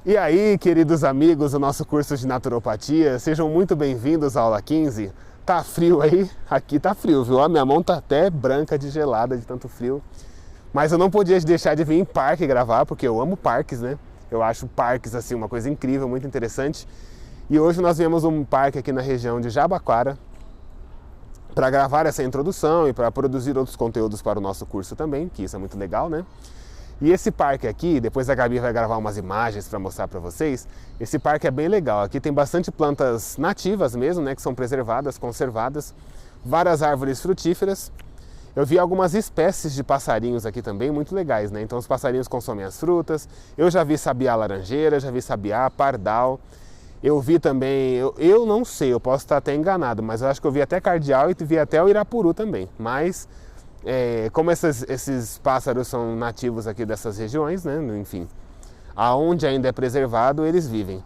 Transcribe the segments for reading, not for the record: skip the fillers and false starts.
E aí, queridos amigos do nosso curso de naturopatia, sejam muito bem-vindos à aula 15. Tá frio aí? Aqui tá frio, viu? A minha mão tá até branca de gelada de tanto frio. Mas eu não podia deixar de vir em parque gravar, porque eu amo parques, né? Eu acho parques, assim, uma coisa incrível, muito interessante. E hoje nós viemos um parque aqui na região de Jabaquara para gravar essa introdução e para produzir outros conteúdos para o nosso curso também, que isso é muito legal, né? E esse parque aqui, depois a Gabi vai gravar umas imagens para mostrar para vocês, esse parque é bem legal. Aqui tem bastante plantas nativas mesmo, né, que são preservadas, conservadas, várias árvores frutíferas. Eu vi algumas espécies de passarinhos aqui também, muito legais, né? Então os passarinhos consomem as frutas. Eu já vi sabiá laranjeira, já vi sabiá, pardal. Eu vi também, eu não sei, eu posso estar até enganado, mas eu acho que eu vi até cardeal e vi até o irapuru também. Mas como esses pássaros são nativos aqui dessas regiões, né? Enfim, aonde ainda é preservado, eles vivem.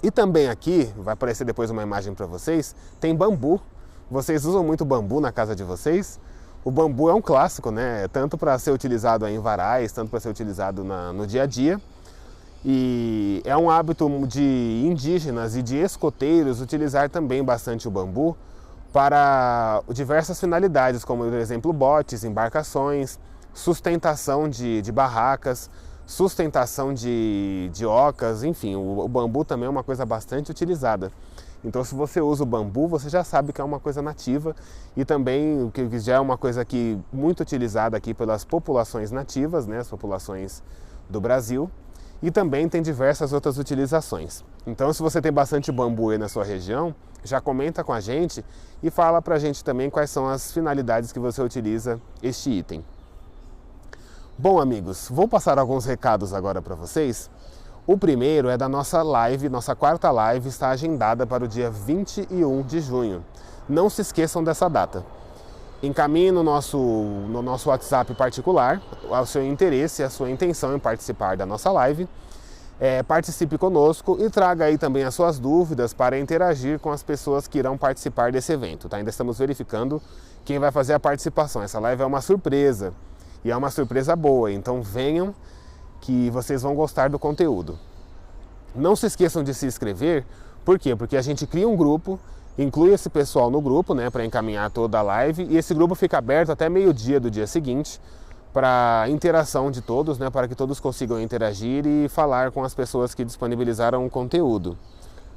E também aqui, vai aparecer depois uma imagem para vocês, tem bambu. Vocês usam muito bambu na casa de vocês? O bambu é um clássico, né? Tanto para ser utilizado em varais, tanto para ser utilizado no dia a dia. E é um hábito de indígenas e de escoteiros utilizar também bastante o bambu para diversas finalidades, como, por exemplo, botes, embarcações, sustentação de barracas, sustentação de ocas, enfim, o bambu também é uma coisa bastante utilizada. Então, se você usa o bambu, você já sabe que é uma coisa nativa e também que já é uma coisa que muito utilizada aqui pelas populações nativas, né, as populações do Brasil, e também tem diversas outras utilizações. Então, se você tem bastante bambu aí na sua região, já comenta com a gente e fala pra gente também quais são as finalidades que você utiliza este item. Bom, amigos, vou passar alguns recados agora para vocês. O primeiro é da nossa live, nossa quarta live está agendada para o dia 21 de junho. Não se esqueçam dessa data. Encaminhe no nosso WhatsApp particular o seu interesse e a sua intenção em participar da nossa live. Participe conosco e traga aí também as suas dúvidas para interagir com as pessoas que irão participar desse evento. Tá? Ainda estamos verificando quem vai fazer a participação. Essa live é uma surpresa e é uma surpresa boa, então venham que vocês vão gostar do conteúdo. Não se esqueçam de se inscrever, por quê? Porque a gente cria um grupo, inclui esse pessoal no grupo, né, para encaminhar toda a live, e esse grupo fica aberto até meio-dia do dia seguinte para interação de todos, né, para que todos consigam interagir e falar com as pessoas que disponibilizaram o conteúdo.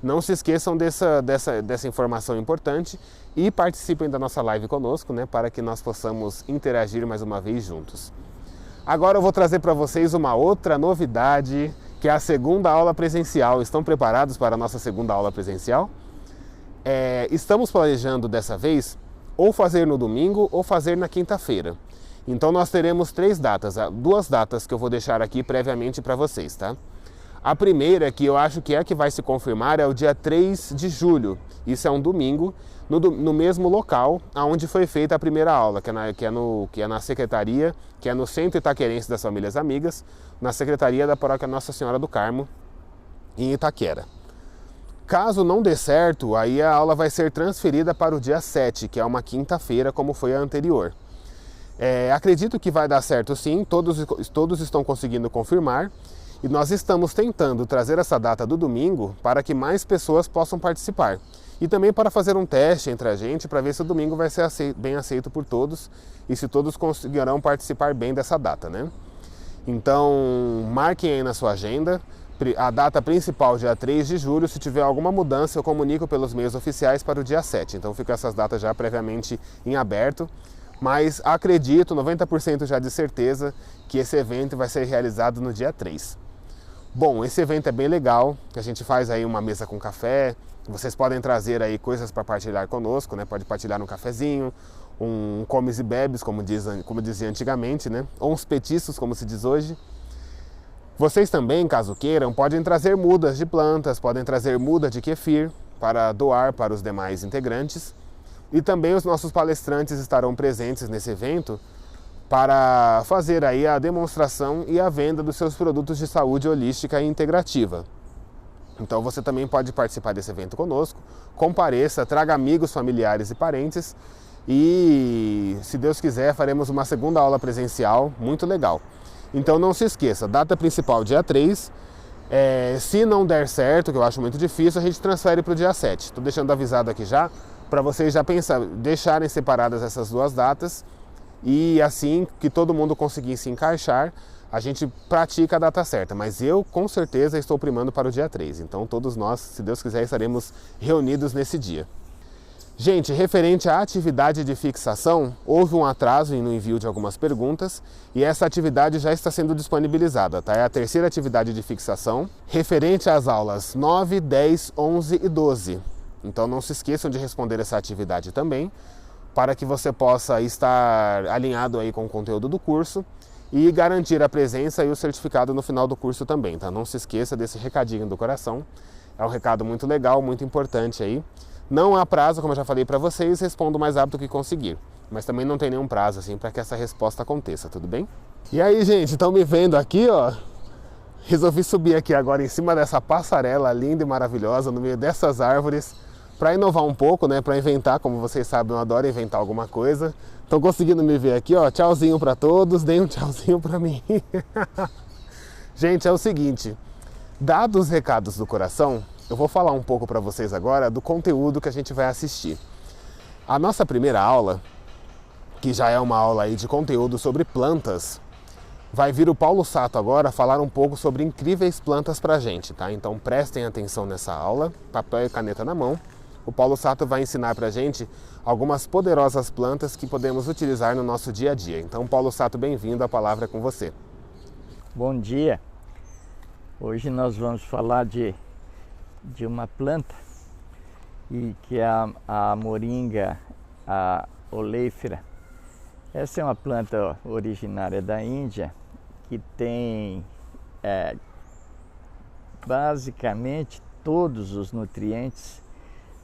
Não se esqueçam dessa informação importante e participem da nossa live conosco, né, para que nós possamos interagir mais uma vez juntos. Agora eu vou trazer para vocês uma outra novidade, que é a segunda aula presencial. Estão preparados para a nossa segunda aula presencial? Estamos planejando dessa vez ou fazer no domingo ou fazer na quinta-feira. Então nós teremos duas datas que eu vou deixar aqui previamente para vocês, tá? A primeira, que eu acho que é a que vai se confirmar, é o dia 3 de julho. Isso é um domingo, no mesmo local onde foi feita a primeira aula, que é na Secretaria, que é no Centro Itaquerense das Famílias Amigas, na Secretaria da Paróquia Nossa Senhora do Carmo, em Itaquera. Caso não dê certo, aí a aula vai ser transferida para o dia 7, que é uma quinta-feira, como foi a anterior. Acredito que vai dar certo sim, todos estão conseguindo confirmar, e nós estamos tentando trazer essa data do domingo para que mais pessoas possam participar. E também para fazer um teste entre a gente, para ver se o domingo vai ser bem aceito por todos e se todos conseguirão participar bem dessa data, né? Então, marquem aí na sua agenda. A data principal, dia 3 de julho, se tiver alguma mudança, eu comunico pelos meios oficiais para o dia 7. Então, ficam essas datas já previamente em aberto. Mas acredito, 90% já de certeza, que esse evento vai ser realizado no dia 3. Bom, esse evento é bem legal, que a gente faz aí uma mesa com café, vocês podem trazer aí coisas para partilhar conosco, né? Pode partilhar um cafezinho, um comes e bebes, como dizia antigamente, né? Ou uns petiscos, como se diz hoje. Vocês também, caso queiram, podem trazer mudas de plantas, podem trazer muda de kefir para doar para os demais integrantes. E também os nossos palestrantes estarão presentes nesse evento para fazer aí a demonstração e a venda dos seus produtos de saúde holística e integrativa. Então você também pode participar desse evento conosco, compareça, traga amigos, familiares e parentes e, se Deus quiser, faremos uma segunda aula presencial muito legal. Então não se esqueça, data principal dia 3, Se não der certo, que eu acho muito difícil, a gente transfere para o dia 7. Estou deixando avisado aqui já, para vocês já deixarem separadas essas duas datas, e assim que todo mundo conseguir se encaixar, a gente pratica a data certa. Mas eu, com certeza, estou primando para o dia 3. Então todos nós, se Deus quiser, estaremos reunidos nesse dia. Gente, referente à atividade de fixação, houve um atraso no envio de algumas perguntas e essa atividade já está sendo disponibilizada, tá? É a terceira atividade de fixação, referente às aulas 9, 10, 11 e 12. Então não se esqueçam de responder essa atividade também, para que você possa estar alinhado aí com o conteúdo do curso e garantir a presença e o certificado no final do curso também, tá? Não se esqueça desse recadinho do coração, é um recado muito legal, muito importante aí. Não há prazo, como eu já falei para vocês, respondo o mais rápido que conseguir. Mas também não tem nenhum prazo assim para que essa resposta aconteça, tudo bem? E aí, gente, estão me vendo aqui, ó? Resolvi subir aqui agora em cima dessa passarela linda e maravilhosa, no meio dessas árvores, para inovar um pouco, né? Para inventar, como vocês sabem, eu adoro inventar alguma coisa. Estão conseguindo me ver aqui, ó? Tchauzinho para todos, deem um tchauzinho para mim. Gente, é o seguinte, dados os recados do coração, eu vou falar um pouco para vocês agora do conteúdo que a gente vai assistir. A nossa primeira aula, que já é uma aula aí de conteúdo sobre plantas, vai vir o Paulo Sato agora falar um pouco sobre incríveis plantas pra gente, tá? Então prestem atenção nessa aula, papel e caneta na mão. O Paulo Sato vai ensinar pra gente algumas poderosas plantas que podemos utilizar no nosso dia a dia. Então, Paulo Sato, bem-vindo, a palavra é com você. Bom dia! Hoje nós vamos falar de uma planta e que é a moringa, a oleifera. Essa é uma planta originária da Índia que tem basicamente todos os nutrientes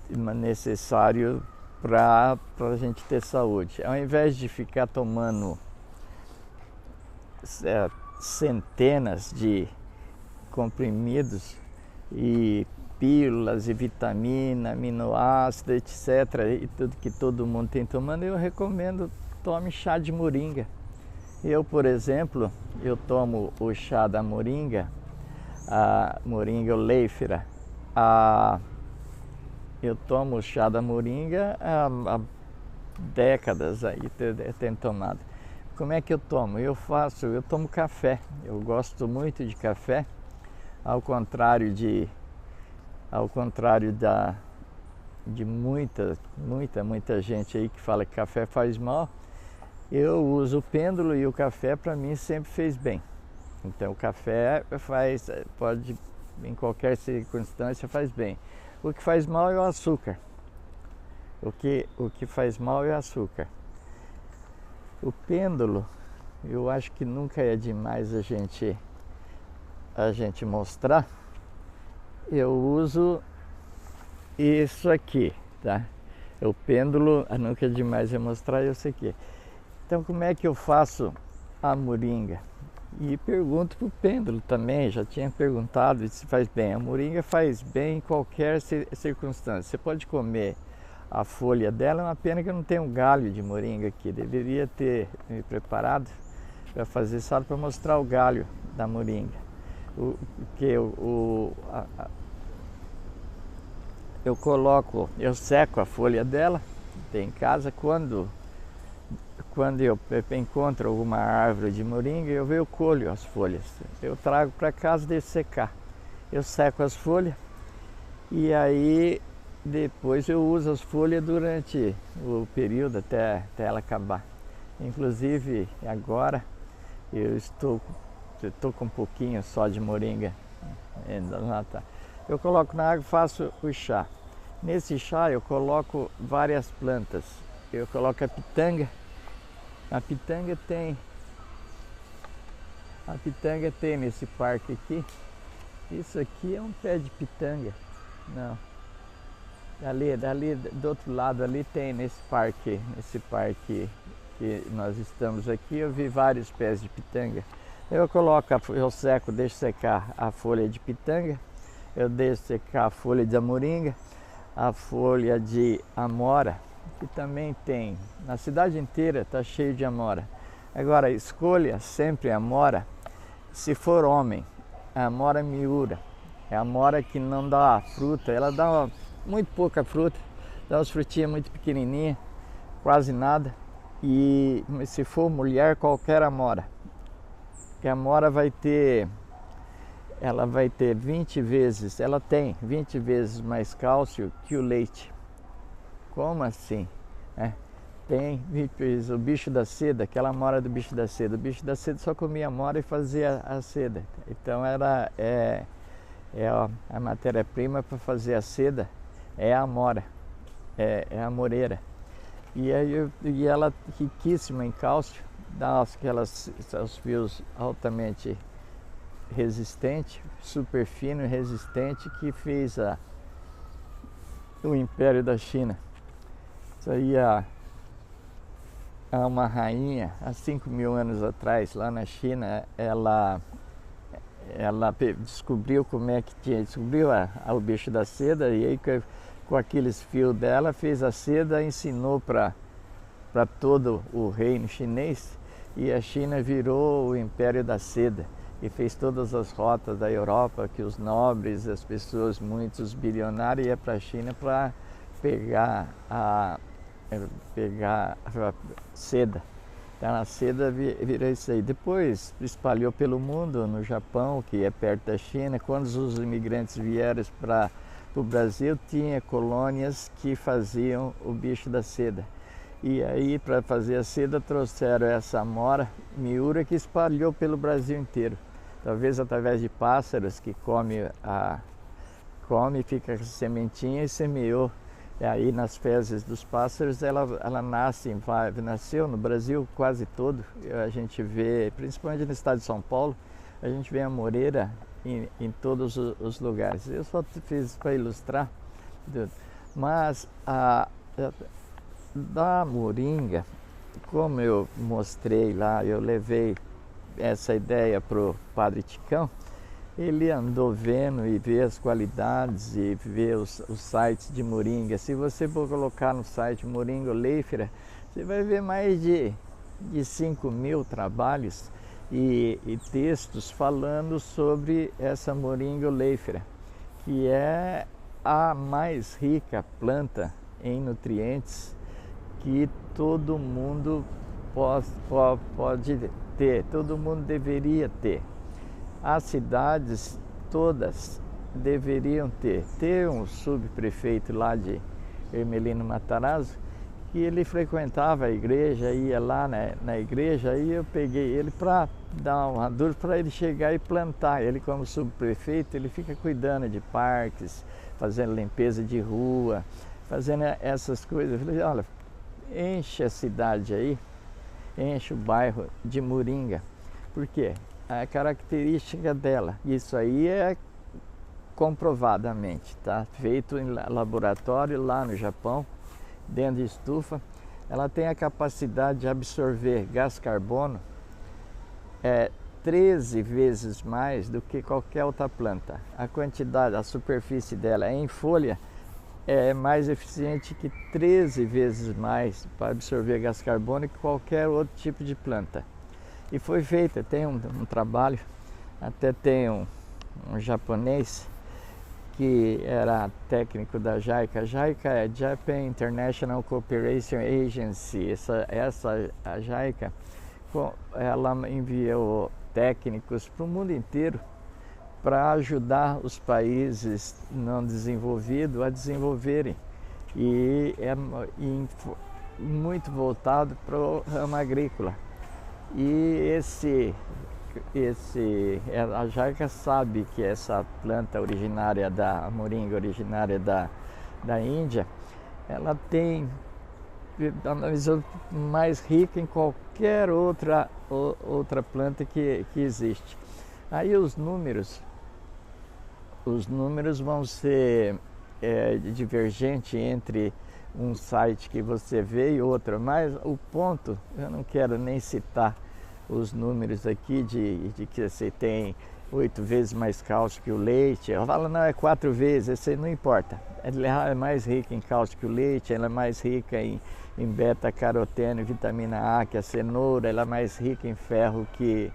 necessários para a gente ter saúde. Ao invés de ficar tomando centenas de comprimidos e pílulas e vitamina, aminoácido, etc. E tudo que todo mundo tem tomando, eu recomendo tome chá de moringa. Eu, por exemplo, eu tomo o chá da moringa, a moringa oleifera. Eu tomo o chá da moringa há décadas aí, tenho tomado. Como é que eu tomo? Eu tomo café. Eu gosto muito de café, ao contrário de muita gente aí que fala que café faz mal. Eu uso o pêndulo e o café para mim sempre fez bem. Então o café pode em qualquer circunstância faz bem. O que faz mal é o açúcar. O que faz mal é o açúcar. O pêndulo, eu acho que nunca é demais a gente mostrar. Eu uso isso aqui, tá? O pêndulo, nunca é demais eu mostrar isso aqui. Então, como é que eu faço a moringa? E pergunto para o pêndulo também, já tinha perguntado se faz bem. A moringa faz bem em qualquer circunstância. Você pode comer a folha dela, é uma pena que eu não tenho um galho de moringa aqui. Deveria ter me preparado para fazer só para mostrar o galho da moringa. Eu seco a folha dela, tem em casa, quando eu encontro alguma árvore de moringa, eu colho as folhas. Eu trago para casa e deixo secar. Eu seco as folhas e aí depois eu uso as folhas durante o período até ela acabar. Inclusive agora eu estou com um pouquinho só de moringa. Eu coloco na água e faço o chá. Nesse chá eu coloco várias plantas. Eu coloco a pitanga. A pitanga tem nesse parque aqui. Isso aqui é um pé de pitanga. Não. Dali do outro lado ali tem nesse parque que nós estamos aqui, eu vi vários pés de pitanga. Eu seco, deixo secar a folha de pitanga, eu deixo secar a folha de moringa, a folha de amora, que também tem, na cidade inteira está cheio de amora. Agora, escolha sempre amora se for homem. a amora miura. É a amora que não dá fruta, ela dá muito pouca fruta, dá umas frutinhas muito pequenininhas, quase nada. E se for mulher, qualquer amora. Que a amora ela vai ter 20 vezes, ela tem 20 vezes mais cálcio que o leite. Como assim? Tem 20 vezes o bicho da seda, aquela amora do bicho da seda. O bicho da seda só comia amora e fazia a seda. Então a matéria-prima para fazer a seda é a amora, é a amoreira. E ela é riquíssima em cálcio, dá os fios altamente resistentes, super fino e resistente, que fez o Império da China. Isso aí há uma rainha, há 5.000 anos atrás, lá na China, ela descobriu como é que descobriu o bicho da seda, e aí com aqueles fios dela fez a seda, ensinou para todo o reino chinês, e a China virou o Império da Seda e fez todas as rotas da Europa que os nobres, as pessoas, muitos bilionários iam para a China para pegar a seda. Então a seda virou isso aí. Depois espalhou pelo mundo, no Japão, que é perto da China. Quando os imigrantes vieram para o Brasil, tinha colônias que faziam o bicho da seda. E aí, para fazer a seda, trouxeram essa amora miura que espalhou pelo Brasil inteiro. Talvez através de pássaros que come, fica com a sementinha e semeou. E aí nas fezes dos pássaros ela nasceu no Brasil quase todo. A gente vê, principalmente no estado de São Paulo, a gente vê a amoreira em todos os lugares. Eu só fiz para ilustrar. Mas da moringa, como eu mostrei lá, eu levei essa ideia para o Padre Ticão. Ele andou vendo e vê as qualidades e vê os sites de moringa. Se você for colocar no site Moringa Oleifera, você vai ver mais de 5.000 trabalhos e textos falando sobre essa Moringa Oleifera, que é a mais rica planta em nutrientes que todo mundo pode ter, todo mundo deveria ter. As cidades todas deveriam ter um subprefeito lá de Hermelino Matarazzo, que ele frequentava a igreja, ia lá na igreja, e eu peguei ele para dar uma dura para ele chegar e plantar. Ele, como subprefeito, ele fica cuidando de parques, fazendo limpeza de rua, fazendo essas coisas. Eu falei, olha, enche a cidade aí, enche o bairro de moringa. Por quê? A característica dela, isso aí é comprovadamente, tá? Feito em laboratório lá no Japão, dentro de estufa. Ela tem a capacidade de absorver gás carbono 13 vezes mais do que qualquer outra planta. A quantidade, a superfície dela em folha é mais eficiente que 13 vezes mais para absorver gás carbono que qualquer outro tipo de planta. E foi feita, tem um trabalho, até tem um japonês que era técnico da JICA. A JICA é Japan International Cooperation Agency. A JICA, ela enviou técnicos para o mundo inteiro para ajudar os países não desenvolvidos a desenvolverem. E é muito voltado para o ramo agrícola. E a JICA sabe que essa planta originária a moringa originária da Índia, ela tem a visão mais rica em qualquer outra planta que existe. Aí os números vão ser divergentes entre um site que você vê e outro, mas o ponto, eu não quero nem citar os números aqui de que você tem 8 vezes mais cálcio que o leite. Eu falo, não, é 4 vezes, isso não importa. Ela é mais rica em cálcio que o leite, ela é mais rica em beta-caroteno e vitamina A que a cenoura, ela é mais rica em ferro que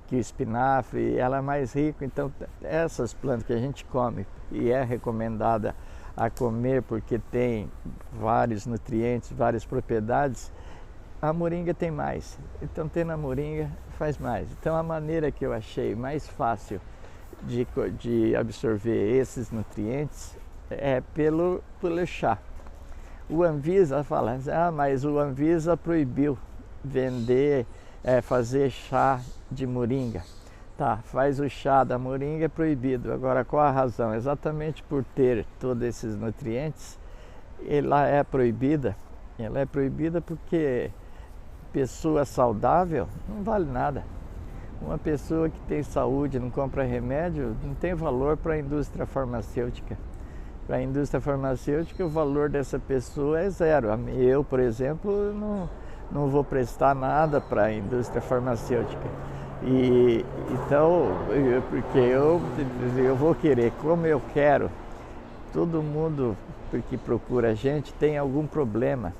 que o espinafre, ela é mais rica. Então essas plantas que a gente come e é recomendada a comer porque tem vários nutrientes, várias propriedades, a moringa tem mais. Então tendo a moringa faz mais. Então a maneira que eu achei mais fácil de absorver esses nutrientes é pelo chá. O Anvisa fala, mas o Anvisa proibiu vender, fazer chá de moringa. Tá, faz o chá da moringa, é proibido. Agora, qual a razão? Exatamente por ter todos esses nutrientes, ela é proibida. Ela é proibida porque pessoa saudável não vale nada. Uma pessoa que tem saúde, não compra remédio, não tem valor para a indústria farmacêutica. Para a indústria farmacêutica, o valor dessa pessoa é zero. Eu, por exemplo, não vou prestar nada para a indústria farmacêutica. Então, porque eu vou querer, como eu quero, todo mundo que procura a gente tem algum problema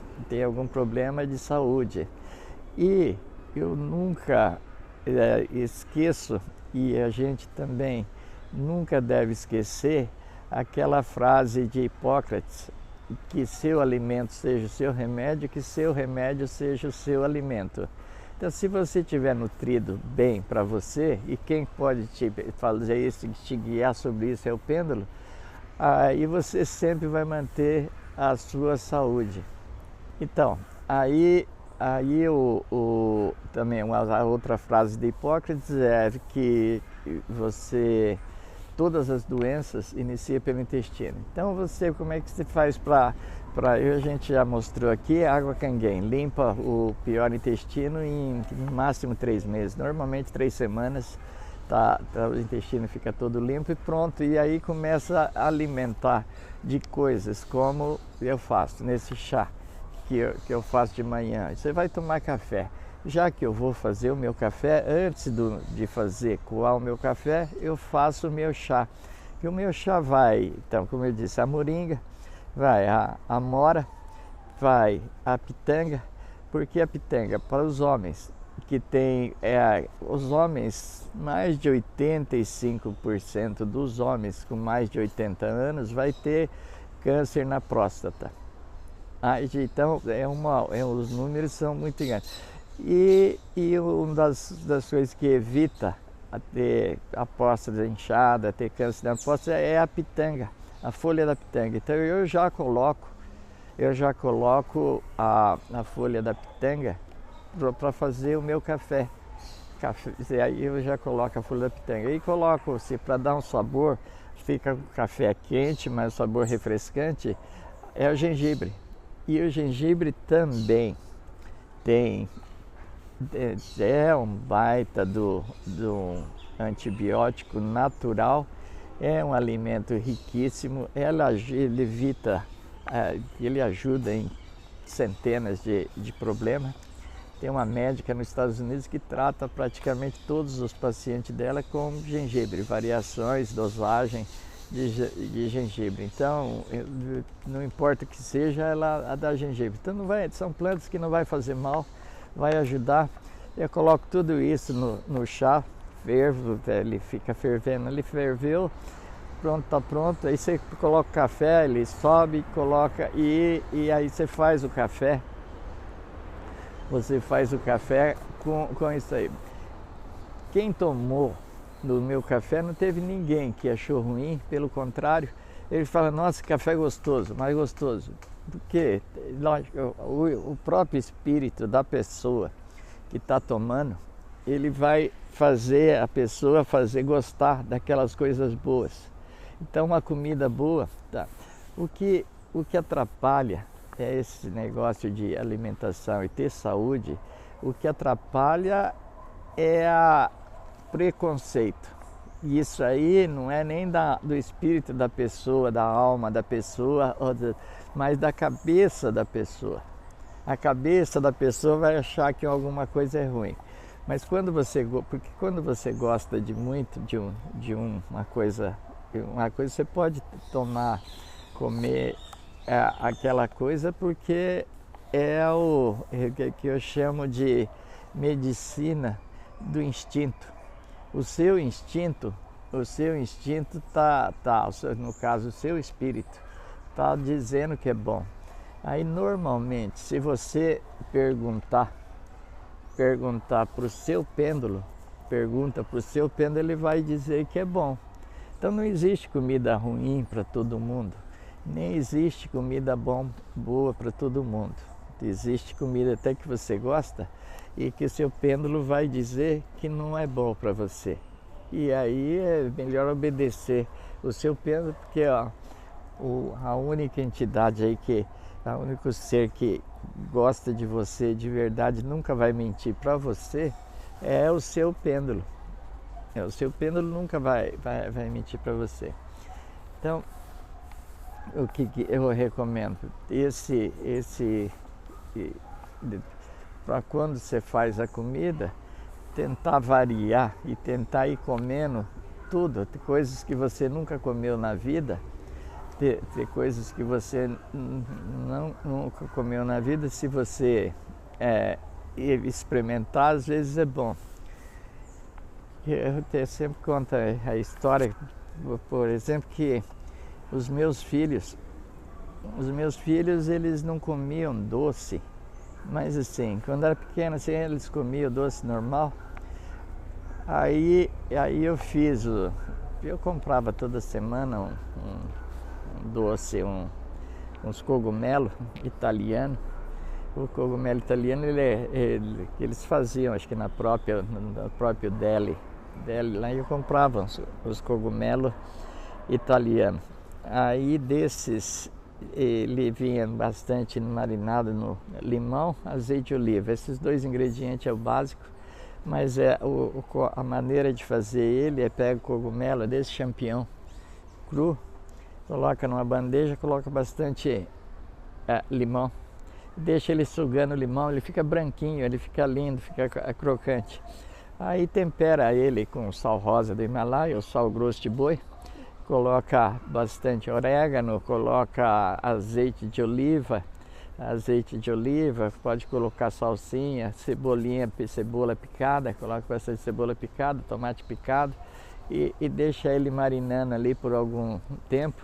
de saúde. E eu nunca esqueço, e a gente também nunca deve esquecer, aquela frase de Hipócrates, que seu alimento seja o seu remédio, que seu remédio seja o seu alimento. Então, se você estiver nutrido bem para você, e quem pode te fazer isso, te guiar sobre isso é o pêndulo, aí você sempre vai manter a sua saúde. Então, também a outra frase de Hipócrates é que todas as doenças iniciam pelo intestino. Então como é que você faz a gente já mostrou aqui, água canguém, limpa o pior intestino em no máximo 3 meses, normalmente 3 semanas, o intestino fica todo limpo e pronto, e aí começa a alimentar de coisas como eu faço nesse chá que eu faço de manhã. Você vai tomar café. Já que eu vou fazer o meu café, antes de coar o meu café, eu faço o meu chá. E o meu chá vai, então, como eu disse, a moringa, vai a amora, vai a pitanga, porque a pitanga para os homens que tem, os homens, mais de 85% dos homens com mais de 80 anos vai ter câncer na próstata. Então, os números são muito grandes. E uma das coisas que evita ter a próstata inchada, ter câncer na próstata, é a pitanga, a folha da pitanga. Então eu já coloco a folha da pitanga para fazer o meu café. Aí eu já coloco a folha da pitanga. E coloco, para dar um sabor, fica com o café quente, mas um sabor refrescante, é o gengibre. E o gengibre também é um baita do antibiótico natural, é um alimento riquíssimo, ele ajuda em centenas de problemas. Tem uma médica nos Estados Unidos que trata praticamente todos os pacientes dela com gengibre, variações, dosagem de gengibre. Então, não importa o que seja, ela dá gengibre. Então, são plantas que não vai fazer mal, vai ajudar. Eu coloco tudo isso no chá, fervo, ele fica fervendo, ele ferveu, pronto, tá pronto. Aí você coloca o café, ele sobe, coloca e aí você faz o café. Você faz o café com isso aí. Quem tomou do meu café não teve ninguém que achou ruim, pelo contrário, ele fala, nossa, café gostoso, mais gostoso. Porque, lógico, o próprio espírito da pessoa que está tomando, ele vai fazer a pessoa gostar daquelas coisas boas. Então, uma comida boa, tá? O que atrapalha é esse negócio de alimentação e ter saúde, o que atrapalha é a preconceito. E isso aí não é nem do espírito da pessoa, da alma da pessoa, mas da cabeça da pessoa. A cabeça da pessoa vai achar que alguma coisa é ruim. Mas quando você gosta de uma coisa você pode comer aquela coisa porque é o que eu chamo de medicina do instinto. O seu instinto tá, no caso, o seu espírito está dizendo que é bom. Aí normalmente, se você perguntar para o seu pêndulo, ele vai dizer que é bom. Então não existe comida ruim para todo mundo, nem existe comida boa para todo mundo. Existe comida até que você gosta e que o seu pêndulo vai dizer que não é bom para você. E aí é melhor obedecer o seu pêndulo, porque a única entidade aí o único ser que gosta de você de verdade, nunca vai mentir para você, é o seu pêndulo. O seu pêndulo nunca vai mentir para você. Então, o que eu recomendo? Para quando você faz a comida, tentar variar e tentar ir comendo tudo, coisas que você nunca comeu na vida, ter coisas que você nunca comeu na vida. Se você experimentar, às vezes é bom. Eu sempre conto a história, por exemplo, que os meus filhos eles não comiam doce, mas assim, quando era pequeno assim, eles comiam doce normal. Aí eu comprava toda semana um doce, uns cogumelos italianos. O cogumelo italiano eles faziam, acho que no próprio Deli lá, eu comprava os cogumelos italianos. Aí desses ele vinha bastante marinado no limão, azeite de oliva. Esses dois ingredientes é o básico, mas a maneira de fazer ele é pega o cogumelo desse champignon cru, coloca numa bandeja, coloca bastante limão, deixa ele sugando o limão, ele fica branquinho, ele fica lindo, fica crocante. Aí tempera ele com sal rosa do Himalaia ou sal grosso de boi, coloca bastante orégano, coloca azeite de oliva, pode colocar salsinha, cebola picada, coloca bastante cebola picada, tomate picado e deixa ele marinando ali por algum tempo.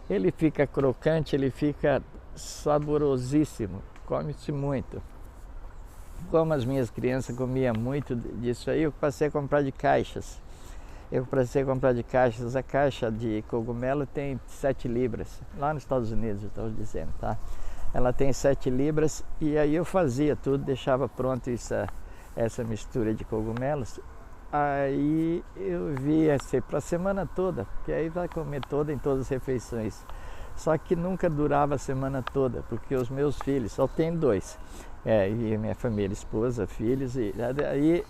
Ele fica crocante, ele fica saborosíssimo, come-se muito. Como as minhas crianças comiam muito disso aí, eu passei a comprar de caixas. A caixa de cogumelo tem 7 libras, lá nos Estados Unidos, eu estou dizendo, tá? Ela tem 7 libras e aí eu fazia tudo, deixava pronto essa mistura de cogumelos. Aí eu via para a semana toda, porque aí vai comer em todas as refeições. Só que nunca durava a semana toda, porque os meus filhos, só tem 2, e minha família, esposa, filhos, e aí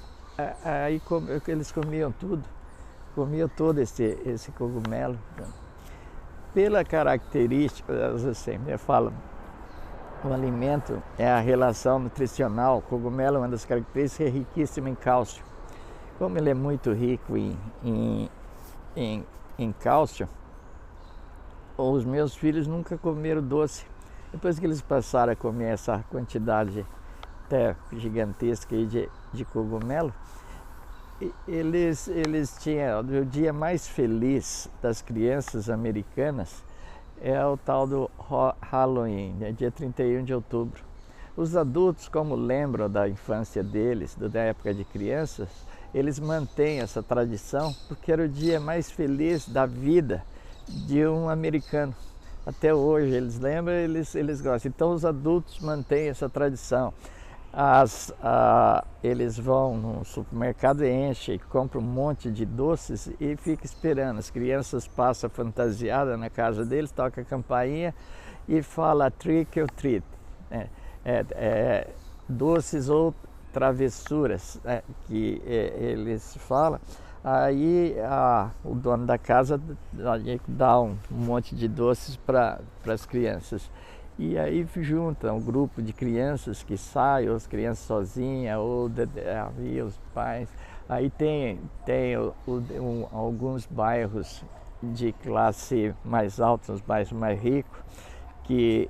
eles comiam todo esse cogumelo. Pela característica, assim, eu falo, o alimento é a relação nutricional. O cogumelo, uma das características, é riquíssimo em cálcio. Como ele é muito rico em cálcio, os meus filhos nunca comeram doce. Depois que eles passaram a comer essa quantidade até gigantesca de cogumelo, eles tinham o dia mais feliz das crianças americanas é o tal do Halloween, dia 31 de outubro. Os adultos, como lembram da infância deles, da época de crianças, eles mantêm essa tradição porque era o dia mais feliz da vida de um americano. Até hoje eles lembram, eles gostam. Então os adultos mantêm essa tradição. Eles vão no supermercado, enchem, compram um monte de doces e ficam esperando. As crianças passam fantasiadas na casa deles, tocam a campainha e fala trick or treat, doces ou travessuras, que eles falam. Aí o dono da casa dá um monte de doces para as crianças. E aí junta um grupo de crianças que saem, ou as crianças sozinhas, ou os pais. Aí tem alguns bairros de classe mais alta, os bairros mais ricos, que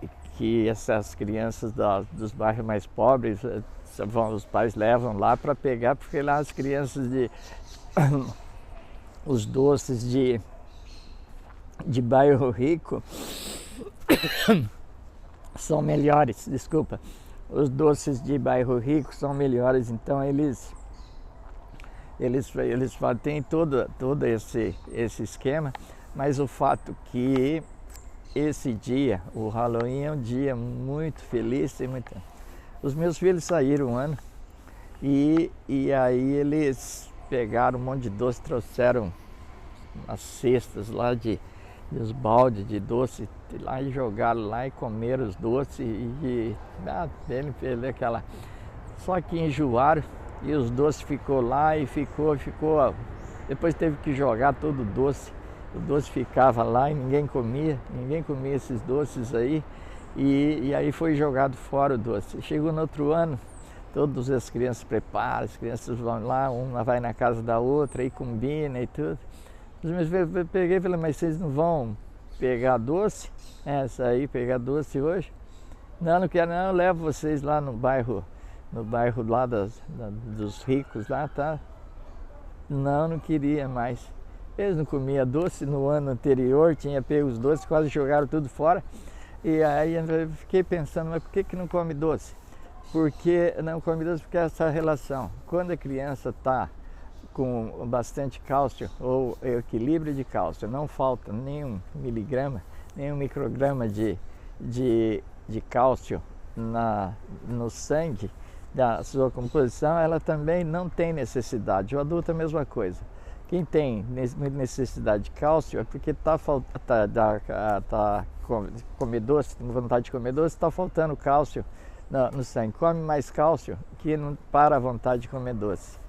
essas crianças dos bairros mais pobres, os pais levam lá para pegar, porque lá as crianças os doces de Bairro Rico são melhores, desculpa. Os doces de Bairro Rico são melhores, então eles têm todo esse esquema, mas o fato que esse dia, o Halloween, é um dia muito feliz. Os meus filhos saíram um ano e aí eles pegaram um monte de doce, trouxeram as cestas lá os baldes de doce lá e jogaram lá e comeram os doces ele fez aquela... Só que enjoaram e os doces ficou lá e ficou... Depois teve que jogar todo o doce. O doce ficava lá e ninguém comia esses doces aí. E aí foi jogado fora o doce. Chegou no outro ano, todas as crianças preparam, as crianças vão lá, uma vai na casa da outra e combina e tudo. Os meus filhos, eu peguei e falei, mas vocês não vão pegar doce? Sair pegar doce hoje? Não quero não, eu levo vocês lá no bairro lá dos ricos lá, tá? Não queria mais. Eles não comiam doce no ano anterior, tinha pego os doces, quase jogaram tudo fora. E aí eu fiquei pensando, mas por que não come doce? Porque não come doce porque é essa relação. Quando a criança está com bastante cálcio ou equilíbrio de cálcio, não falta nenhum miligrama, nenhum micrograma de cálcio no sangue da sua composição, ela também não tem necessidade. O adulto é a mesma coisa. Quem tem necessidade de cálcio é porque come doce, tem vontade de comer doce, está faltando cálcio no sangue. Come mais cálcio que não para a vontade de comer doce.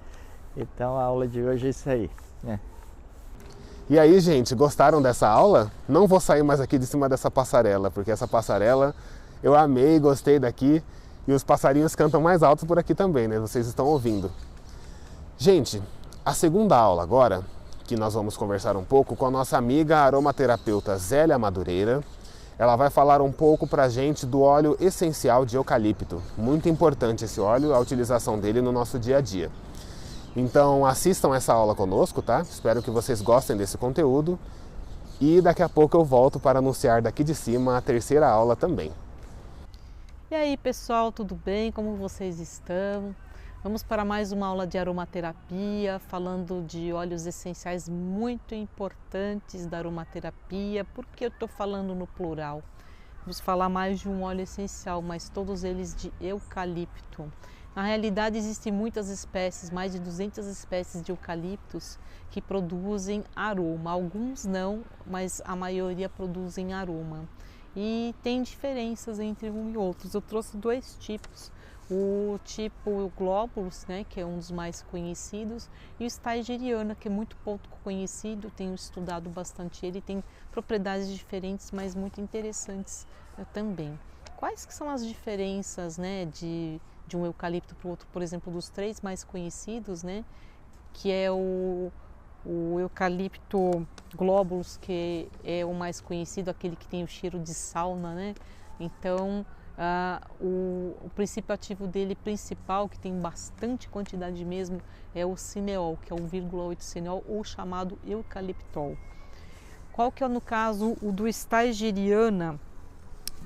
Então a aula de hoje é isso aí, né? E aí, gente, gostaram dessa aula? Não vou sair mais aqui de cima dessa passarela, porque essa passarela eu amei, gostei daqui. E os passarinhos cantam mais alto por aqui também, né? Vocês estão ouvindo. Gente, a segunda aula agora, que nós vamos conversar um pouco com a nossa amiga aromaterapeuta Zélia Madureira. Ela vai falar um pouco pra gente do óleo essencial de eucalipto. Muito importante esse óleo, a utilização dele no nosso dia a dia. Então assistam essa aula conosco, tá? Espero que vocês gostem desse conteúdo. E daqui a pouco eu volto para anunciar daqui de cima a terceira aula também. E aí, pessoal, tudo bem? Como vocês estão? Vamos para mais uma aula de aromaterapia, falando de óleos essenciais muito importantes da aromaterapia. Por que eu estou falando no plural? Vamos falar mais de um óleo essencial, mas todos eles de eucalipto. Na realidade, existem muitas espécies, mais de 200 espécies de eucaliptos que produzem aroma. Alguns não, mas a maioria produzem aroma. E tem diferenças entre um e outros. Eu trouxe dois tipos. O tipo Globulus, né, que é um dos mais conhecidos, e o Staigeriana, que é muito pouco conhecido, tenho estudado bastante ele, tem propriedades diferentes, mas muito interessantes também. Quais que são as diferenças, né, de um eucalipto para o outro? Por exemplo, dos três mais conhecidos, né, que é o eucalipto Globulus, que é o mais conhecido, aquele que tem o cheiro de sauna, né? Então, o princípio ativo dele principal, que tem bastante quantidade mesmo, é o cineol, que é 1,8 cineol, ou chamado eucaliptol. Qual que é, no caso, o do Staigeriana?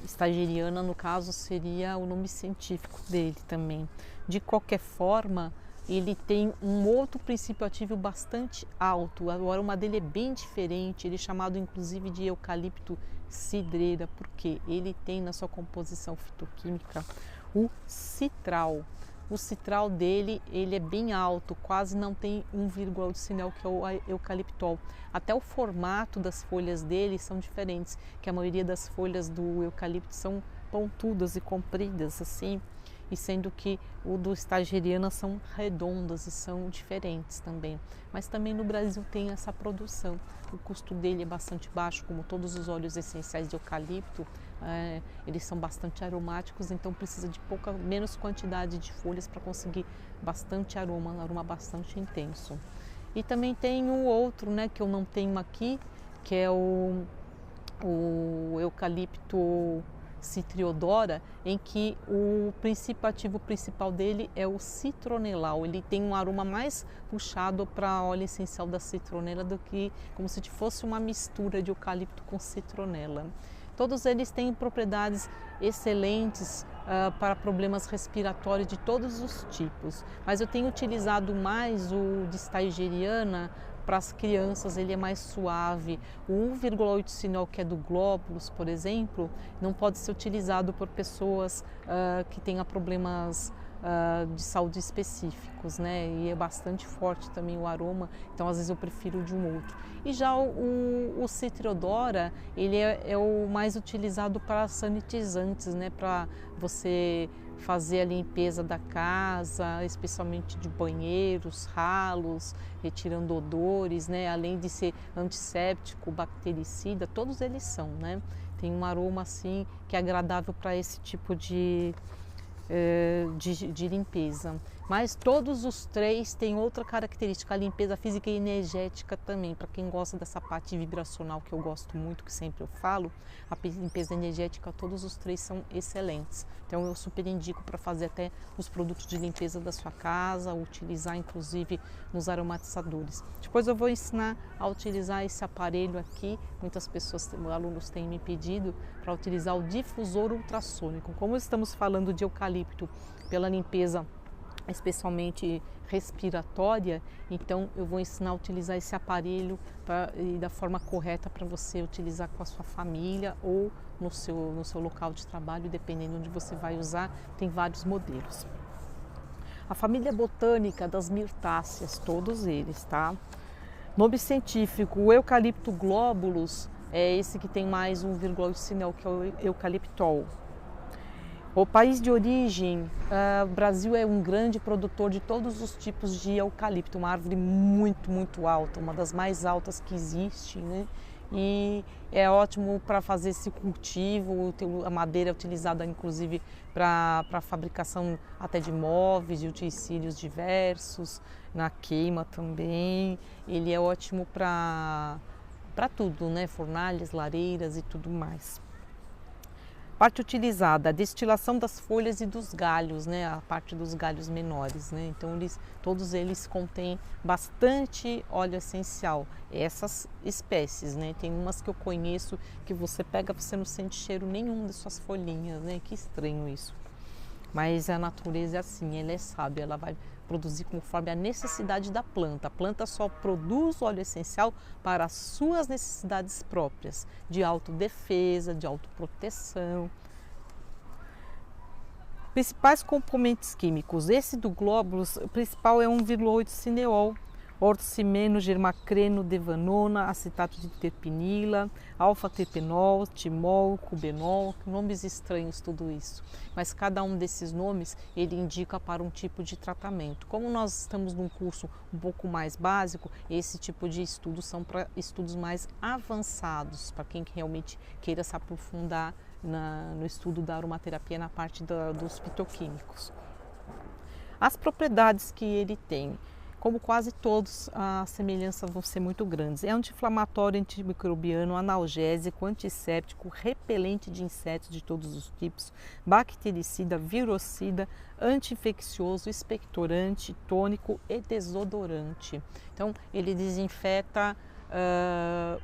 Staigeriana, no caso, seria o nome científico dele também. De qualquer forma, ele tem um outro princípio ativo bastante alto. O aroma dele é bem diferente, ele é chamado inclusive de eucalipto cidreira, porque ele tem na sua composição fitoquímica o citral. O citral dele, ele é bem alto, quase não tem 1,8 cineol, que é o eucaliptol. Até o formato das folhas dele são diferentes, que a maioria das folhas do eucalipto são pontudas e compridas assim, e sendo que o do Staigeriana são redondas e são diferentes também. Mas também no Brasil tem essa produção. O custo dele é bastante baixo, como todos os óleos essenciais de eucalipto, eles são bastante aromáticos, então precisa de menos quantidade de folhas para conseguir bastante aroma, um aroma bastante intenso. E também tem um outro, né, que eu não tenho aqui, que é o eucalipto Citriodora, em que o princípio ativo principal dele é o citronelal. Ele tem um aroma mais puxado para óleo essencial da citronela do que como se fosse uma mistura de eucalipto com citronela. Todos eles têm propriedades excelentes para problemas respiratórios de todos os tipos, mas eu tenho utilizado mais o de Staigeriana para as crianças, ele é mais suave. O 1,8-cineol, que é do Glóbulos, por exemplo, não pode ser utilizado por pessoas que tenham problemas de saúde específicos, né? E é bastante forte também o aroma, então às vezes eu prefiro de um outro. E já o Citriodora, ele é o mais utilizado para sanitizantes, né? Para você fazer a limpeza da casa, especialmente de banheiros, ralos, retirando odores, né? Além de ser antisséptico, bactericida, todos eles são, né? Tem um aroma assim que é agradável para esse tipo de limpeza. Mas todos os três têm outra característica, a limpeza física e energética também. Para quem gosta dessa parte vibracional que eu gosto muito, que sempre eu falo, a limpeza energética, todos os três são excelentes. Então eu super indico para fazer até os produtos de limpeza da sua casa, utilizar inclusive nos aromatizadores. Depois eu vou ensinar a utilizar esse aparelho aqui. Muitas pessoas, alunos têm me pedido para utilizar o difusor ultrassônico. Como estamos falando de eucalipto pela limpeza especialmente respiratória, então eu vou ensinar a utilizar esse aparelho e da forma correta para você utilizar com a sua família ou no seu local de trabalho, dependendo onde você vai usar, tem vários modelos. A família botânica das mirtáceas, todos eles, tá? Nome científico, o Eucalipto globulus é esse que tem mais 1,8-cineol, que é o eucaliptol. O país de origem, o Brasil é um grande produtor de todos os tipos de eucalipto, uma árvore muito, muito alta, uma das mais altas que existe, né? E é ótimo para fazer esse cultivo, a madeira é utilizada inclusive para a fabricação até de móveis, de utensílios diversos, na queima também. Ele é ótimo para tudo, né? Fornalhas, lareiras e tudo mais. Parte utilizada, a destilação das folhas e dos galhos, né? A parte dos galhos menores, né? Então todos eles contêm bastante óleo essencial, essas espécies, né? Tem umas que eu conheço que você pega, você não sente cheiro nenhum de suas folhinhas, né? Que estranho isso. Mas a natureza é assim, ela é sábia, ela vai produzir conforme a necessidade da planta. A planta só produz óleo essencial para as suas necessidades próprias, de autodefesa, de autoproteção. Principais componentes químicos, esse do glóbulos, o principal é 1,8-cineol, ortocimeno, germacreno, devanona, acetato de terpenila, alfa-terpenol, timol, cubenol, nomes estranhos tudo isso. Mas cada um desses nomes ele indica para um tipo de tratamento. Como nós estamos num curso um pouco mais básico, esse tipo de estudos são para estudos mais avançados, para quem realmente queira se aprofundar no estudo da aromaterapia na parte dos fitoquímicos. As propriedades que ele tem, como quase todos, as semelhanças vão ser muito grandes. É anti-inflamatório, antimicrobiano, analgésico, antisséptico, repelente de insetos de todos os tipos, bactericida, virocida, anti-infeccioso, expectorante, tônico e desodorante. Então, ele desinfeta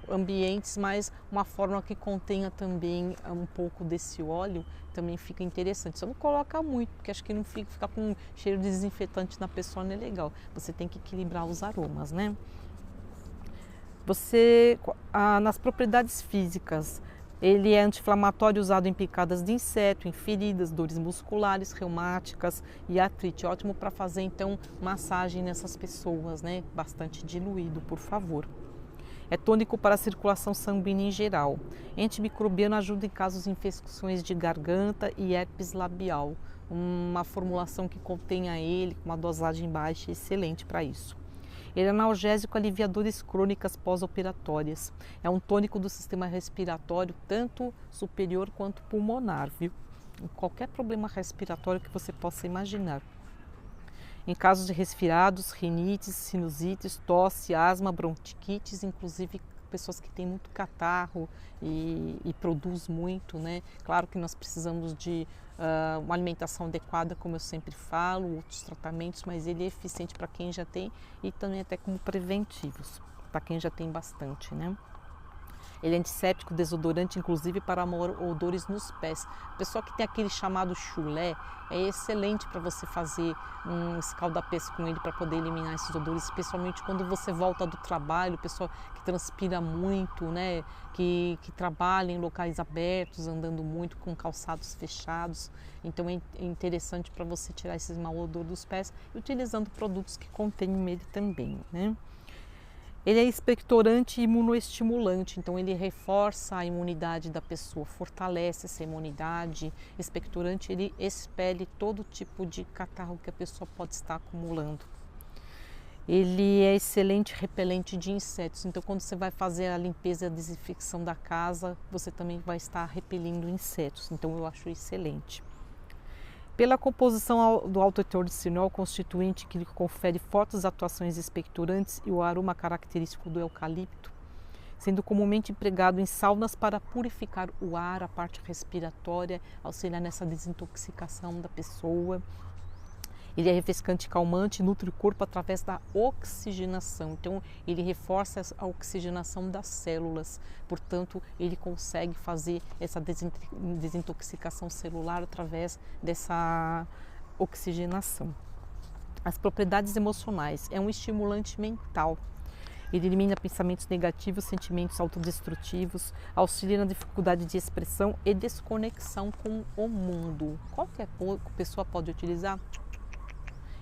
ambientes, mas uma forma que contenha também um pouco desse óleo também fica interessante. Só não coloca muito, porque acho que não fica com um cheiro de desinfetante na pessoa, não é legal. Você tem que equilibrar os aromas, né? Nas propriedades físicas, ele é anti-inflamatório usado em picadas de inseto, em feridas, dores musculares, reumáticas e artrite. Ótimo para fazer então massagem nessas pessoas, né? Bastante diluído, por favor. É tônico para a circulação sanguínea em geral. Antimicrobiano ajuda em casos de infecções de garganta e herpes labial. Uma formulação que contenha ele, com uma dosagem baixa, excelente para isso. Ele é analgésico, alivia dores crônicas pós-operatórias. É um tônico do sistema respiratório, tanto superior quanto pulmonar, viu? Em qualquer problema respiratório que você possa imaginar. Em casos de resfriados, rinites, sinusites, tosse, asma, bronquites, inclusive pessoas que têm muito catarro e produz muito, né? Claro que nós precisamos de uma alimentação adequada, como eu sempre falo, outros tratamentos, mas ele é eficiente para quem já tem e também até como preventivos, para quem já tem bastante, né? Ele é antisséptico, desodorante, inclusive para odores nos pés. A pessoa que tem aquele chamado chulé, é excelente para você fazer um escalda-pés com ele para poder eliminar esses odores, especialmente quando você volta do trabalho, pessoa que transpira muito, né? Que trabalha em locais abertos, andando muito com calçados fechados. Então é interessante para você tirar esses mau odor dos pés e utilizando produtos que contêm ele também, né? Ele é expectorante e imunoestimulante, então ele reforça a imunidade da pessoa, fortalece essa imunidade. Expectorante, ele expele todo tipo de catarro que a pessoa pode estar acumulando. Ele é excelente repelente de insetos, então quando você vai fazer a limpeza e a desinfecção da casa, você também vai estar repelindo insetos, então eu acho excelente. Pela composição do alto-teor-de-cianol, constituinte que lhe confere fortes atuações expectorantes e o aroma característico do eucalipto, sendo comumente empregado em saunas para purificar o ar, a parte respiratória, auxiliar nessa desintoxicação da pessoa. Ele é refrescante e calmante, nutre o corpo através da oxigenação. Então, ele reforça a oxigenação das células. Portanto, ele consegue fazer essa desintoxicação celular através dessa oxigenação. As propriedades emocionais. É um estimulante mental. Ele elimina pensamentos negativos, sentimentos autodestrutivos, auxilia na dificuldade de expressão e desconexão com o mundo. Qualquer pessoa pode utilizar?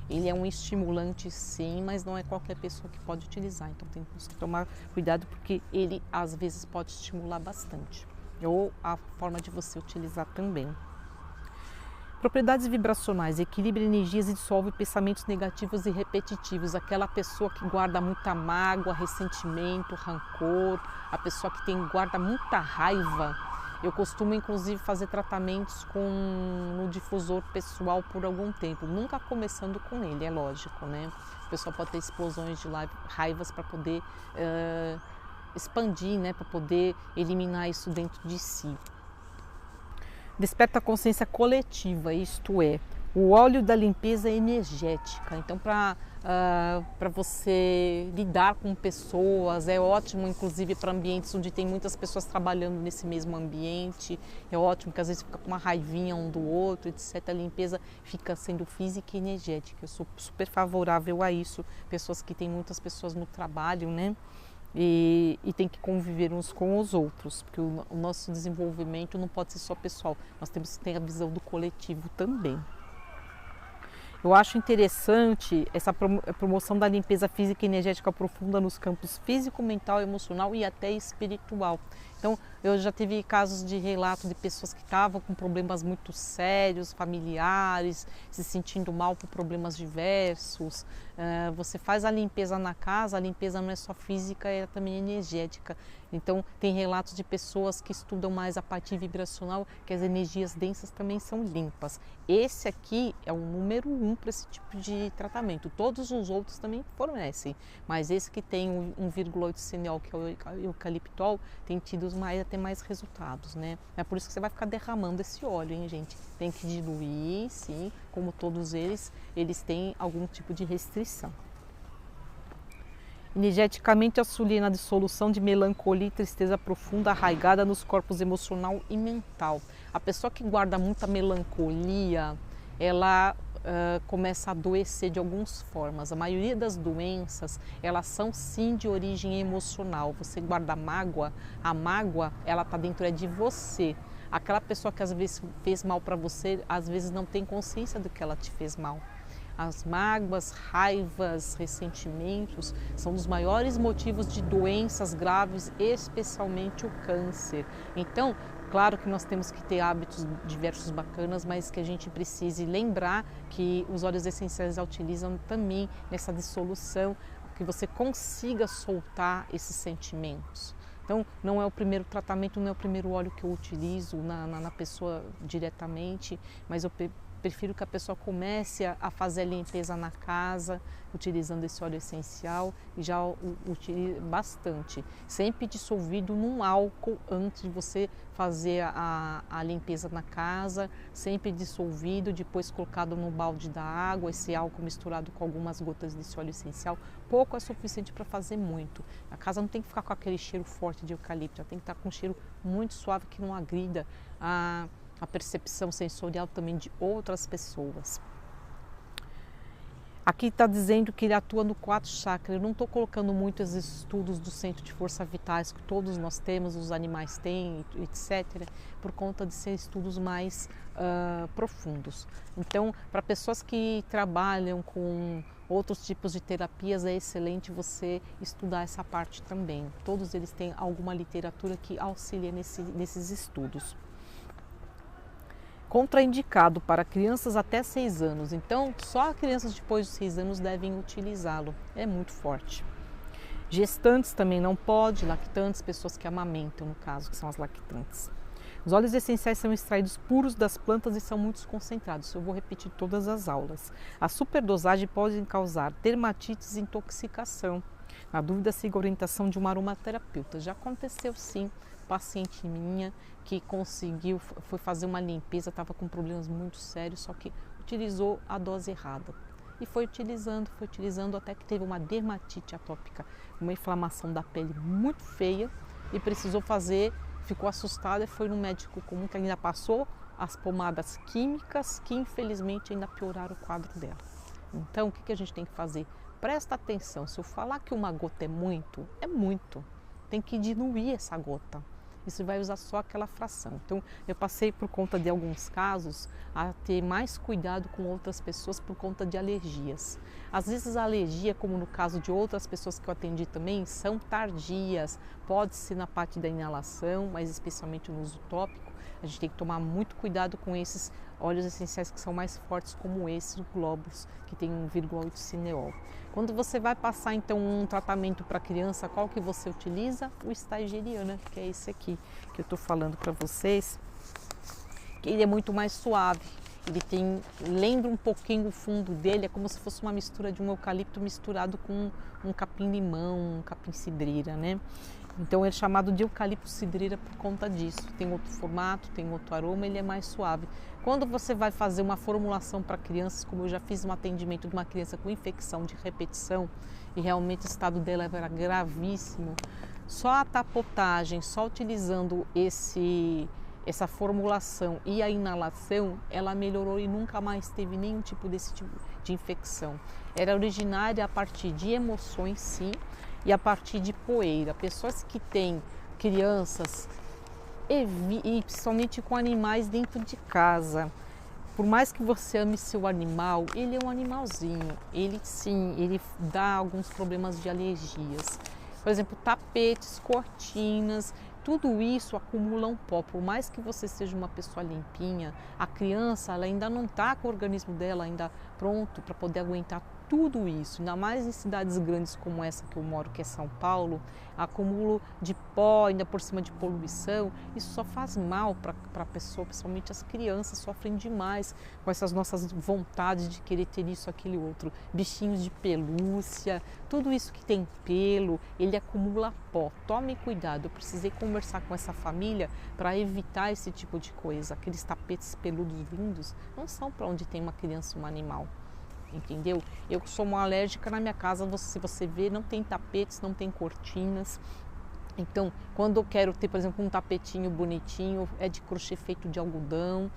Ele é um estimulante, sim, mas não é qualquer pessoa que pode utilizar. Então tem que tomar cuidado porque ele às vezes pode estimular bastante. Ou a forma de você utilizar também. Propriedades vibracionais. Equilibra energias e dissolve pensamentos negativos e repetitivos. Aquela pessoa que guarda muita mágoa, ressentimento, rancor. A pessoa que guarda muita raiva. Eu costumo, inclusive, fazer tratamentos no difusor pessoal por algum tempo, nunca começando com ele, é lógico, né? A pessoa pode ter explosões de raivas para poder expandir, né? Para poder eliminar isso dentro de si. Desperta a consciência coletiva, isto é, o óleo da limpeza energética. Então, para você lidar com pessoas, é ótimo, inclusive para ambientes onde tem muitas pessoas trabalhando nesse mesmo ambiente. É ótimo que às vezes fica com uma raivinha um do outro, etc. A limpeza fica sendo física e energética. Eu sou super favorável a isso. Pessoas que têm muitas pessoas no trabalho, né? E tem que conviver uns com os outros, porque o nosso desenvolvimento não pode ser só pessoal. Nós temos que ter a visão do coletivo também. Eu acho interessante essa promoção da limpeza física e energética profunda nos campos físico, mental, emocional e até espiritual. Então, eu já tive casos de relato de pessoas que estavam com problemas muito sérios, familiares, se sentindo mal por problemas diversos. Você faz a limpeza na casa, a limpeza não é só física, é também energética. Então, tem relatos de pessoas que estudam mais a parte vibracional, que as energias densas também são limpas. Esse aqui é o número 1 para esse tipo de tratamento. Todos os outros também fornecem, mas esse que tem 1,8 cianol, que é o eucaliptol, tem tido até mais resultados, né? É por isso que você vai ficar derramando esse óleo, hein, gente? Tem que diluir, sim, como todos eles têm algum tipo de restrição. Energeticamente auxilia na dissolução de melancolia e tristeza profunda arraigada nos corpos emocional e mental. A pessoa que guarda muita melancolia, ela começa a adoecer de algumas formas. A maioria das doenças, elas são sim de origem emocional. Você guarda mágoa, a mágoa, ela está dentro de você. Aquela pessoa que às vezes fez mal para você, às vezes não tem consciência do que ela te fez mal. As mágoas, raivas, ressentimentos são os maiores motivos de doenças graves, especialmente o câncer. Então, claro que nós temos que ter hábitos diversos bacanas, mas que a gente precise lembrar que os óleos essenciais utilizam também nessa dissolução, que você consiga soltar esses sentimentos. Então, não é o primeiro tratamento, não é o primeiro óleo que eu utilizo na pessoa diretamente, mas eu prefiro que a pessoa comece a fazer a limpeza na casa, utilizando esse óleo essencial, e já utilize bastante, sempre dissolvido num álcool antes de você fazer a limpeza na casa, sempre dissolvido, depois colocado no balde da água, esse álcool misturado com algumas gotas desse óleo essencial. Pouco é suficiente para fazer muito. A casa não tem que ficar com aquele cheiro forte de eucalipto, ela tem que estar com um cheiro muito suave que não agrida a percepção sensorial também de outras pessoas. Aqui está dizendo que ele atua no 4 chakra. Eu não estou colocando muitos estudos do centro de força vitais que todos nós temos, os animais têm, etc., por conta de ser estudos mais profundos. Então, para pessoas que trabalham com outros tipos de terapias, é excelente você estudar essa parte também. Todos eles têm alguma literatura que auxilia nesses estudos. Contraindicado para crianças até 6 anos, então só crianças depois de 6 anos devem utilizá-lo, é muito forte. Gestantes também não pode, lactantes, pessoas que amamentam no caso, que são as lactantes. Os óleos essenciais são extraídos puros das plantas e são muito concentrados, eu vou repetir todas as aulas. A superdosagem pode causar dermatites e intoxicação. Na dúvida, siga a orientação de uma aromaterapeuta. Já aconteceu sim, paciente minha que foi fazer uma limpeza, estava com problemas muito sérios, só que utilizou a dose errada. E foi utilizando até que teve uma dermatite atópica, uma inflamação da pele muito feia e precisou fazer, ficou assustada e foi no médico comum que ainda passou as pomadas químicas que infelizmente ainda pioraram o quadro dela. Então o que a gente tem que fazer? Presta atenção, se eu falar que uma gota é muito, tem que diluir essa gota. E você vai usar só aquela fração. Então, eu passei por conta de alguns casos a ter mais cuidado com outras pessoas por conta de alergias. Às vezes a alergia, como no caso de outras pessoas que eu atendi também, são tardias. Pode ser na parte da inalação, mas especialmente no uso tópico. A gente tem que tomar muito cuidado com esses óleos essenciais que são mais fortes, como esses, o Globus, que tem 1,8 cineol. Quando você vai passar então um tratamento para criança, qual que você utiliza? O Stageriana, que é esse aqui que eu estou falando para vocês, que ele é muito mais suave. Lembra um pouquinho o fundo dele, é como se fosse uma mistura de um eucalipto misturado com um capim-limão, um capim-cidreira, né? Então é chamado de eucalipto cidreira por conta disso. Tem outro formato, tem outro aroma, ele é mais suave. Quando você vai fazer uma formulação para crianças, como eu já fiz um atendimento de uma criança com infecção de repetição e realmente o estado dela era gravíssimo, só a tapotagem, só utilizando essa formulação e a inalação, ela melhorou e nunca mais teve nenhum tipo desse tipo de infecção. Era originária a partir de emoções, sim, e a partir de poeira. Pessoas que têm crianças e principalmente com animais dentro de casa, por mais que você ame seu animal, ele é um animalzinho, ele dá alguns problemas de alergias. Por exemplo, tapetes, cortinas, tudo isso acumula um pó. Por mais que você seja uma pessoa limpinha, a criança ela ainda não está com o organismo dela ainda pronto para poder aguentar tudo isso. Ainda mais em cidades grandes como essa que eu moro, que é São Paulo, acúmulo de pó, ainda por cima de poluição, isso só faz mal para a pessoa, principalmente as crianças sofrem demais com essas nossas vontades de querer ter isso, aquele outro. Bichinhos de pelúcia, tudo isso que tem pelo, ele acumula pó. Tome cuidado, eu precisei conversar com essa família para evitar esse tipo de coisa. Aqueles tapetes peludos lindos não são para onde tem uma criança ou um animal. Entendeu? Eu sou uma alérgica na minha casa, se você ver, não tem tapetes, não tem cortinas. Então, quando eu quero ter, por exemplo, um tapetinho bonitinho, é de crochê feito de algodão.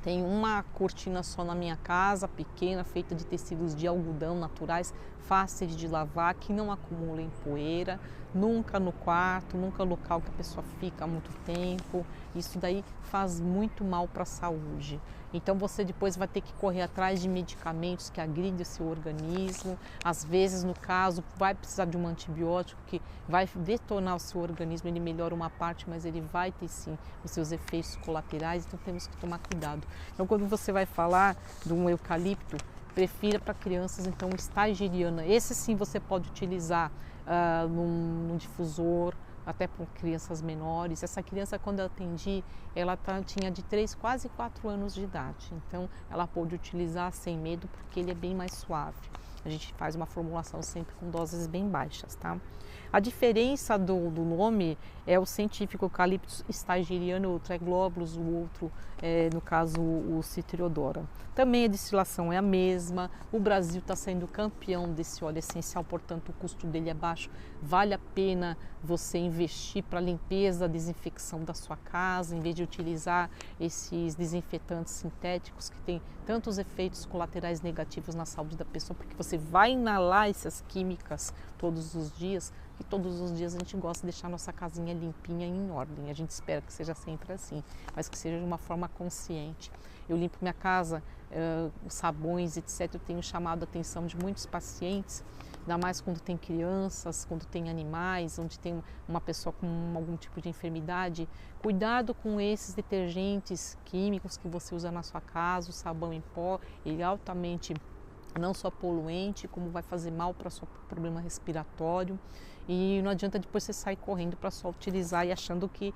Tem uma cortina só na minha casa, pequena, feita de tecidos de algodão naturais, fáceis de lavar, que não acumulem poeira, nunca no quarto, nunca no local que a pessoa fica há muito tempo. Isso daí faz muito mal para a saúde. Então você depois vai ter que correr atrás de medicamentos que agridem o seu organismo. Às vezes, no caso, vai precisar de um antibiótico que vai detonar o seu organismo, ele melhora uma parte, mas ele vai ter sim os seus efeitos colaterais, então temos que tomar cuidado. Então quando você vai falar de um eucalipto, prefira para crianças então o Stageriana. Esse sim você pode utilizar num difusor, até para crianças menores. Essa criança, quando eu atendi, ela tinha de 3, quase 4 anos de idade. Então, ela pôde utilizar sem medo, porque ele é bem mais suave. A gente faz uma formulação sempre com doses bem baixas, tá? A diferença do nome é o científico Eucalyptus stageriana, o outro é glóbulos, o outro é, no caso, o Citriodora. Também a destilação é a mesma, o Brasil está sendo campeão desse óleo essencial, portanto o custo dele é baixo. Vale a pena você investir para a limpeza, desinfecção da sua casa, em vez de utilizar esses desinfetantes sintéticos que têm tantos efeitos colaterais negativos na saúde da pessoa, porque você vai inalar essas químicas todos os dias, e todos os dias a gente gosta de deixar nossa casinha limpinha e em ordem. A gente espera que seja sempre assim, mas que seja de uma forma consciente. Eu limpo minha casa, os sabões, etc. Eu tenho chamado a atenção de muitos pacientes, ainda mais quando tem crianças, quando tem animais, onde tem uma pessoa com algum tipo de enfermidade. Cuidado com esses detergentes químicos que você usa na sua casa, o sabão em pó, ele é altamente não só poluente, como vai fazer mal para o seu problema respiratório. E não adianta depois você sair correndo para só utilizar e achando que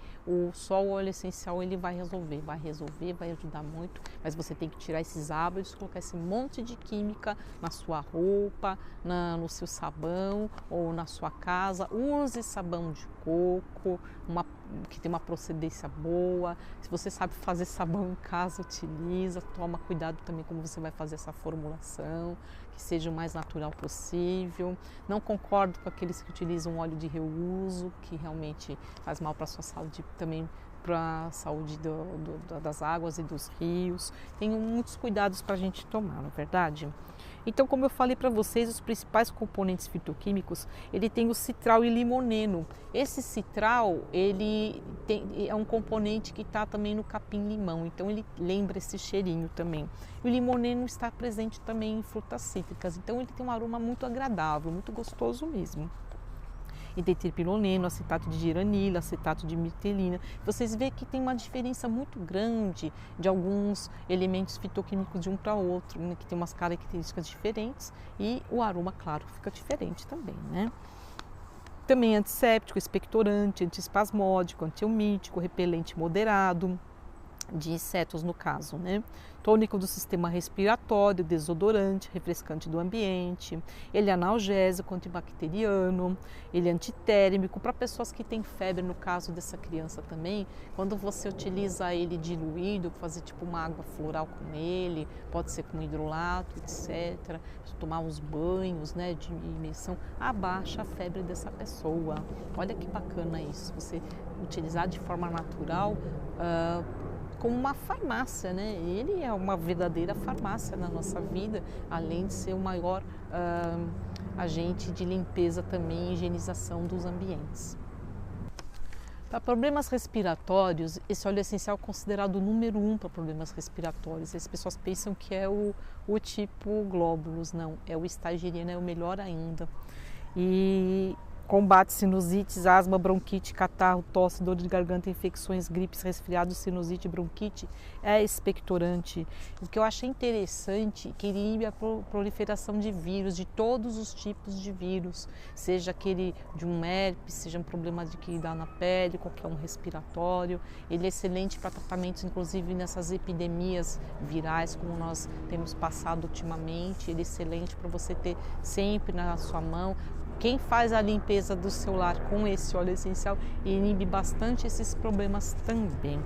só o óleo essencial ele vai resolver, vai ajudar muito, mas você tem que tirar esses hábitos, colocar esse monte de química na sua roupa, no seu sabão ou na sua casa. Use sabão de coco, que tem uma procedência boa. Se você sabe fazer sabão em casa, utiliza, toma cuidado também como você vai fazer essa formulação, que seja o mais natural possível. Não concordo com aqueles que utilizam óleo de reuso, que realmente faz mal para a sua saúde, também para a saúde das águas e dos rios. Tem muitos cuidados para a gente tomar, não é verdade? Então, como eu falei para vocês, os principais componentes fitoquímicos, ele tem o citral e limoneno. Esse citral, ele é um componente que está também no capim-limão, então ele lembra esse cheirinho também. E o limoneno está presente também em frutas cítricas, então ele tem um aroma muito agradável, muito gostoso mesmo. E tem tripiloneno, acetato de giranila, acetato de mirtelina. Vocês veem que tem uma diferença muito grande de alguns elementos fitoquímicos de um para outro, né? Que tem umas características diferentes e o aroma, claro, fica diferente também, né? Também antisséptico, expectorante, antiespasmódico, antielmítico, repelente moderado de insetos no caso, né? Tônico do sistema respiratório, desodorante, refrescante do ambiente. Ele é analgésico, antibacteriano, ele é antitérmico para pessoas que têm febre, no caso dessa criança também. Quando você utiliza ele diluído, fazer tipo uma água floral com ele, pode ser com hidrolato, etc. Tomar uns banhos, né, de imersão, abaixa a febre dessa pessoa. Olha que bacana isso, você utilizar de forma natural, como uma farmácia, né? Ele é uma verdadeira farmácia na nossa vida, além de ser o maior agente de limpeza também e higienização dos ambientes. Para problemas respiratórios, esse óleo essencial é considerado o número 1 para problemas respiratórios. As pessoas pensam que é o tipo glóbulos, não, é o stageriana, é o melhor ainda. E combate sinusites, asma, bronquite, catarro, tosse, dor de garganta, infecções, gripes, resfriados, sinusite, bronquite, é expectorante. O que eu achei interessante é que ele inibe a proliferação de vírus, de todos os tipos de vírus, seja aquele de um herpes, seja um problema que dá na pele, qualquer um respiratório. Ele é excelente para tratamentos, inclusive nessas epidemias virais, como nós temos passado ultimamente. Ele é excelente para você ter sempre na sua mão. Quem faz a limpeza do seu lar com esse óleo essencial inibe bastante esses problemas também.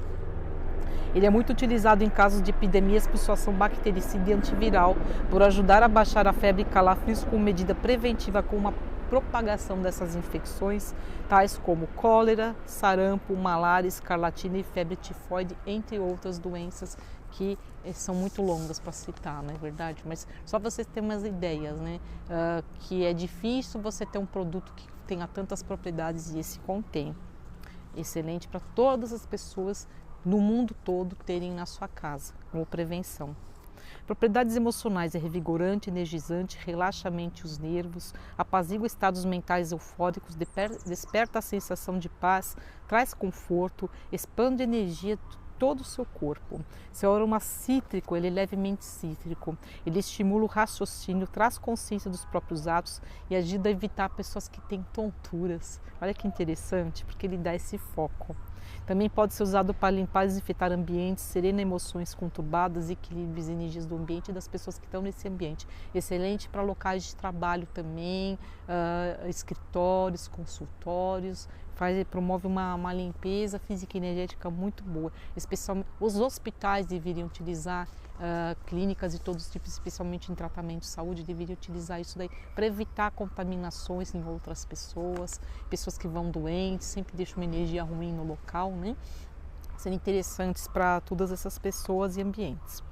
Ele é muito utilizado em casos de epidemias por sua ação bactericida e antiviral, por ajudar a baixar a febre e calafrios como medida preventiva com uma propagação dessas infecções, tais como cólera, sarampo, malária, escarlatina e febre tifoide, entre outras doenças que são muito longas para citar, não é verdade? Mas só você ter umas ideias, né? Que é difícil você ter um produto que tenha tantas propriedades e esse contém. Excelente para todas as pessoas no mundo todo terem na sua casa, como prevenção. Propriedades emocionais: é revigorante, energizante, relaxa a mente e os nervos, apazigua estados mentais eufóricos, desperta a sensação de paz, traz conforto, expande energia todo o seu corpo. Seu aroma cítrico, ele é levemente cítrico, ele estimula o raciocínio, traz consciência dos próprios atos e ajuda a evitar pessoas que têm tonturas. Olha que interessante, porque ele dá esse foco. Também pode ser usado para limpar e desinfetar ambientes, serena emoções conturbadas, equilíbrio e energias do ambiente e das pessoas que estão nesse ambiente. Excelente para locais de trabalho também, escritórios, consultórios, promove uma limpeza física e energética muito boa. Especialmente os hospitais deveriam utilizar, clínicas de todos os tipos, especialmente em tratamento de saúde, deveriam utilizar isso daí para evitar contaminações em outras pessoas, pessoas que vão doentes, sempre deixam uma energia ruim no local, né? Sendo interessantes para todas essas pessoas e ambientes.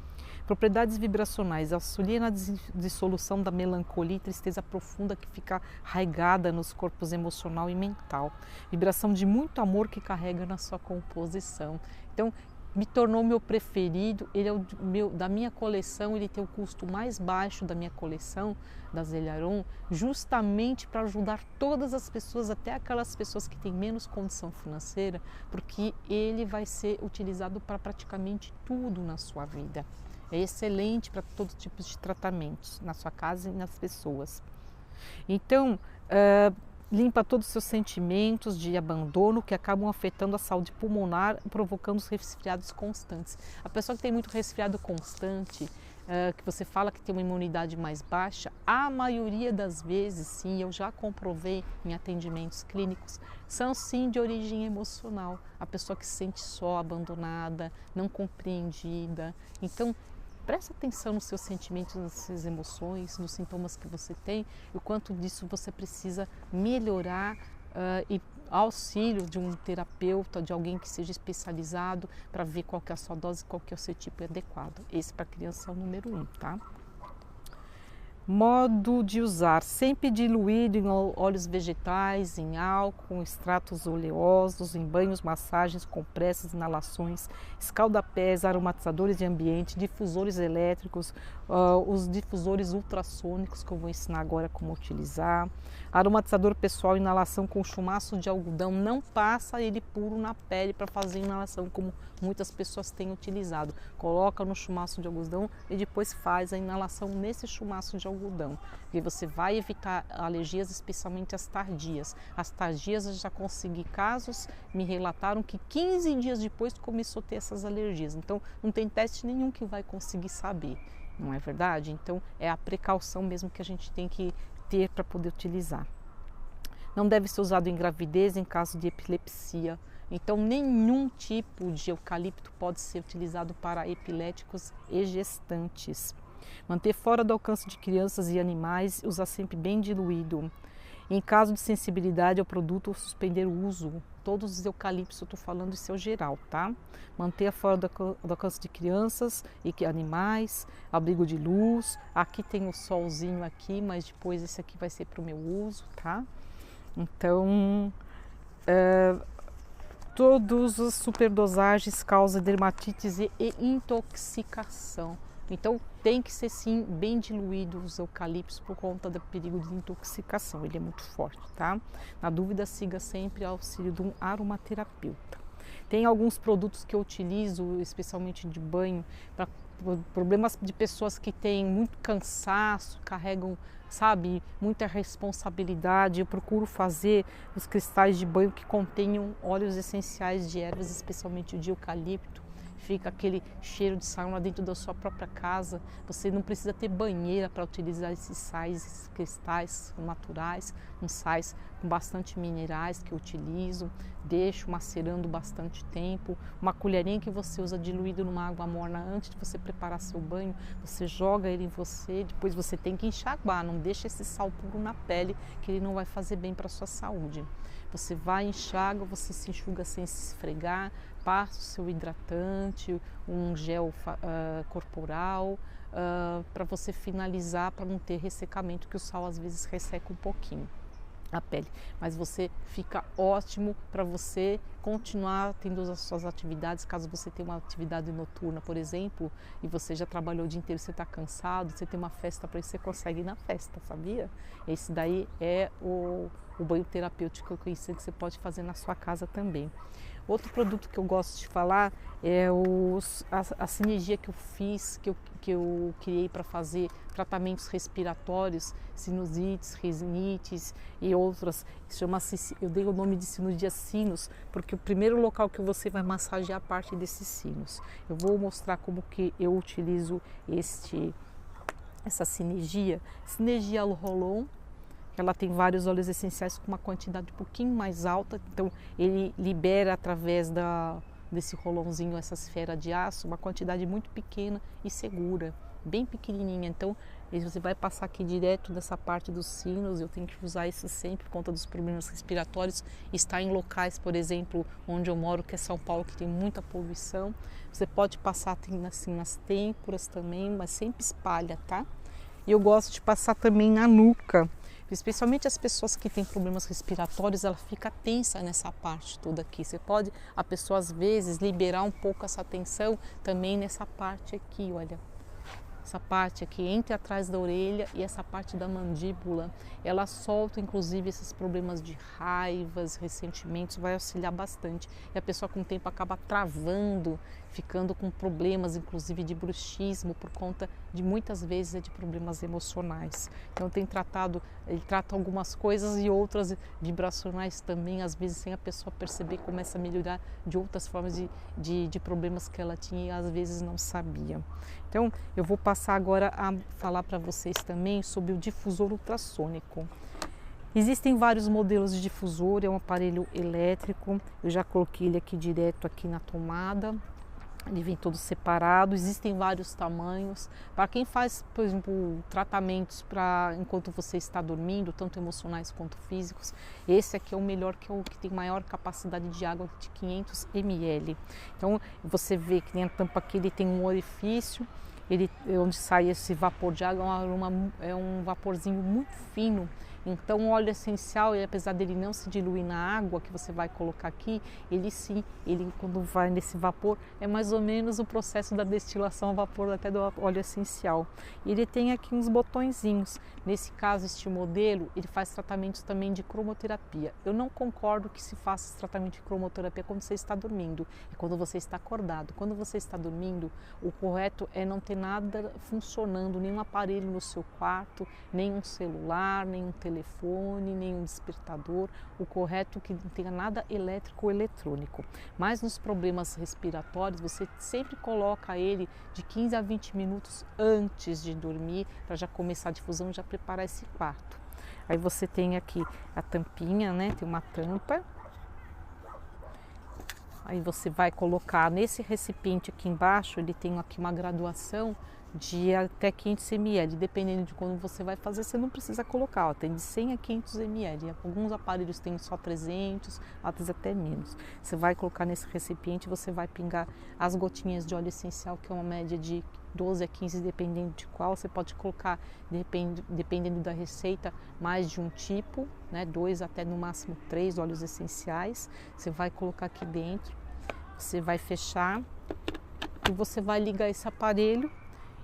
Propriedades vibracionais, auxilia na dissolução da melancolia e tristeza profunda que fica arraigada nos corpos emocional e mental. Vibração de muito amor que carrega na sua composição. Então, me tornou meu preferido, ele é da minha coleção, ele tem o custo mais baixo da minha coleção, da Zelharon, justamente para ajudar todas as pessoas, até aquelas pessoas que têm menos condição financeira, porque ele vai ser utilizado para praticamente tudo na sua vida. É excelente para todos os tipos de tratamentos, na sua casa e nas pessoas. Então, limpa todos os seus sentimentos de abandono que acabam afetando a saúde pulmonar, provocando os resfriados constantes. A pessoa que tem muito resfriado constante, que você fala que tem uma imunidade mais baixa, a maioria das vezes, sim, eu já comprovei em atendimentos clínicos, são sim de origem emocional. A pessoa que se sente só, abandonada, não compreendida. Então, presta atenção nos seus sentimentos, nas suas emoções, nos sintomas que você tem e o quanto disso você precisa melhorar e auxílio de um terapeuta, de alguém que seja especializado para ver qual que é a sua dose, qual que é o seu tipo adequado. Esse para criança é o número 1, tá? Modo de usar, sempre diluído em óleos vegetais, em álcool, em extratos oleosos, em banhos, massagens, compressas, inalações, escaldapés, aromatizadores de ambiente, difusores elétricos, os difusores ultrassônicos que eu vou ensinar agora como utilizar. Aromatizador pessoal, inalação com chumaço de algodão, não passa ele puro na pele para fazer inalação como muitas pessoas têm utilizado. Coloca no chumaço de algodão e depois faz a inalação nesse chumaço de algodão, porque você vai evitar alergias, especialmente as tardias. As tardias, eu já consegui casos, me relataram que 15 dias depois começou a ter essas alergias. Então, não tem teste nenhum que vai conseguir saber, não é verdade? Então, é a precaução mesmo que a gente tem que ter para poder utilizar. Não deve ser usado em gravidez, em caso de epilepsia. Então, nenhum tipo de eucalipto pode ser utilizado para epiléticos e gestantes. Manter fora do alcance de crianças e animais, usar sempre bem diluído. Em caso de sensibilidade ao produto, suspender o uso. Todos os eucaliptos, eu estou falando em seu geral, tá? Manter fora do alcance de crianças e animais, abrigo de luz. Aqui tem o solzinho aqui, mas depois esse aqui vai ser para o meu uso, tá? Então, todas as superdosagens causam dermatites e intoxicação. Então, tem que ser sim bem diluído os eucaliptos por conta do perigo de intoxicação, ele é muito forte, tá? Na dúvida, siga sempre o auxílio de um aromaterapeuta. Tem alguns produtos que eu utilizo, especialmente de banho, para problemas de pessoas que têm muito cansaço, carregam, sabe, muita responsabilidade. Eu procuro fazer os cristais de banho que contenham óleos essenciais de ervas, especialmente o de eucalipto. Fica aquele cheiro de sauna dentro da sua própria casa. Você não precisa ter banheira para utilizar esses sais, esses cristais naturais, uns sais com bastante minerais que eu utilizo. Deixo macerando bastante tempo. Uma colherinha que você usa diluído numa água morna antes de você preparar seu banho, você joga ele em você, depois você tem que enxaguar, não deixa esse sal puro na pele, que ele não vai fazer bem para a sua saúde. Você vai, enxaga, você se enxuga sem se esfregar, passa o seu hidratante, um gel corporal, para você finalizar, para não ter ressecamento, que o sal às vezes resseca um pouquinho a pele. Mas você fica ótimo para você continuar tendo as suas atividades. Caso você tenha uma atividade noturna, por exemplo, e você já trabalhou o dia inteiro, você está cansado, você tem uma festa para isso, você consegue ir na festa, sabia? Esse daí é o banho terapêutico que eu conheci, que você pode fazer na sua casa também. Outro produto que eu gosto de falar é a sinergia que eu fiz, que eu criei para fazer tratamentos respiratórios, sinusites, rinites e outras. Eu dei o nome de sinusia sinus, porque o primeiro local que você vai massagear a parte desses sinos. Eu vou mostrar como que eu utilizo essa sinergia Rolon. Ela tem vários óleos essenciais com uma quantidade um pouquinho mais alta, então ele libera através desse rolãozinho, essa esfera de aço, uma quantidade muito pequena e segura, bem pequenininha. Então você vai passar aqui direto dessa parte dos sinos. Eu tenho que usar isso sempre por conta dos problemas respiratórios. Está em locais, por exemplo, onde eu moro, que é São Paulo, que tem muita poluição. Você pode passar assim nas têmporas também, mas sempre espalha, tá? E eu gosto de passar também na nuca. Especialmente as pessoas que têm problemas respiratórios, ela fica tensa nessa parte toda aqui. Você pode, a pessoa às vezes, liberar um pouco essa tensão também nessa parte aqui, olha. Essa parte aqui, entre atrás da orelha e essa parte da mandíbula, ela solta inclusive esses problemas de raivas, ressentimentos, vai auxiliar bastante. E a pessoa com o tempo acaba travando, ficando com problemas inclusive de bruxismo, por conta de muitas vezes de problemas emocionais. Então ele trata algumas coisas e outras vibracionais também, às vezes sem a pessoa perceber, começa a melhorar de outras formas de problemas que ela tinha e às vezes não sabia. Então eu vou passar agora a falar para vocês também sobre o difusor ultrassônico. Existem vários modelos de difusor, é um aparelho elétrico, eu já coloquei ele aqui direto aqui na tomada. Ele vem todo separado, existem vários tamanhos. Para quem faz, por exemplo, tratamentos enquanto você está dormindo, tanto emocionais quanto físicos, esse aqui é o melhor, que é o que tem maior capacidade de água, de 500 ml. Então você vê que nem a tampa aqui, ele tem um orifício, onde sai esse vapor de água, é um vaporzinho muito fino. Então o óleo essencial, apesar dele não se diluir na água que você vai colocar aqui, ele quando vai nesse vapor, é mais ou menos o processo da destilação a vapor até do óleo essencial. E ele tem aqui uns botõezinhos. Nesse caso, este modelo, ele faz tratamentos também de cromoterapia. Eu não concordo que se faça esse tratamento de cromoterapia quando você está dormindo, é quando você está acordado. Quando você está dormindo, o correto é não ter nada funcionando, nenhum aparelho no seu quarto, nenhum celular, nenhum telefone, nenhum despertador. O correto é que não tenha nada elétrico ou eletrônico. Mas nos problemas respiratórios, você sempre coloca ele de 15 a 20 minutos antes de dormir, para já começar a difusão, já preparar esse quarto. Aí você tem aqui a tampinha, né? Tem uma tampa. Aí você vai colocar nesse recipiente aqui embaixo, ele tem aqui uma graduação de até 500 ml, dependendo de quando você vai fazer, você não precisa colocar, ó, tem de 100 a 500 ml, alguns aparelhos têm só 300, outros até menos. Você vai colocar nesse recipiente, você vai pingar as gotinhas de óleo essencial, que é uma média de 12 a 15, dependendo de qual. Você pode colocar, dependendo da receita, mais de um tipo, né, 2 até no máximo 3 óleos essenciais. Você vai colocar aqui dentro, você vai fechar e você vai ligar esse aparelho.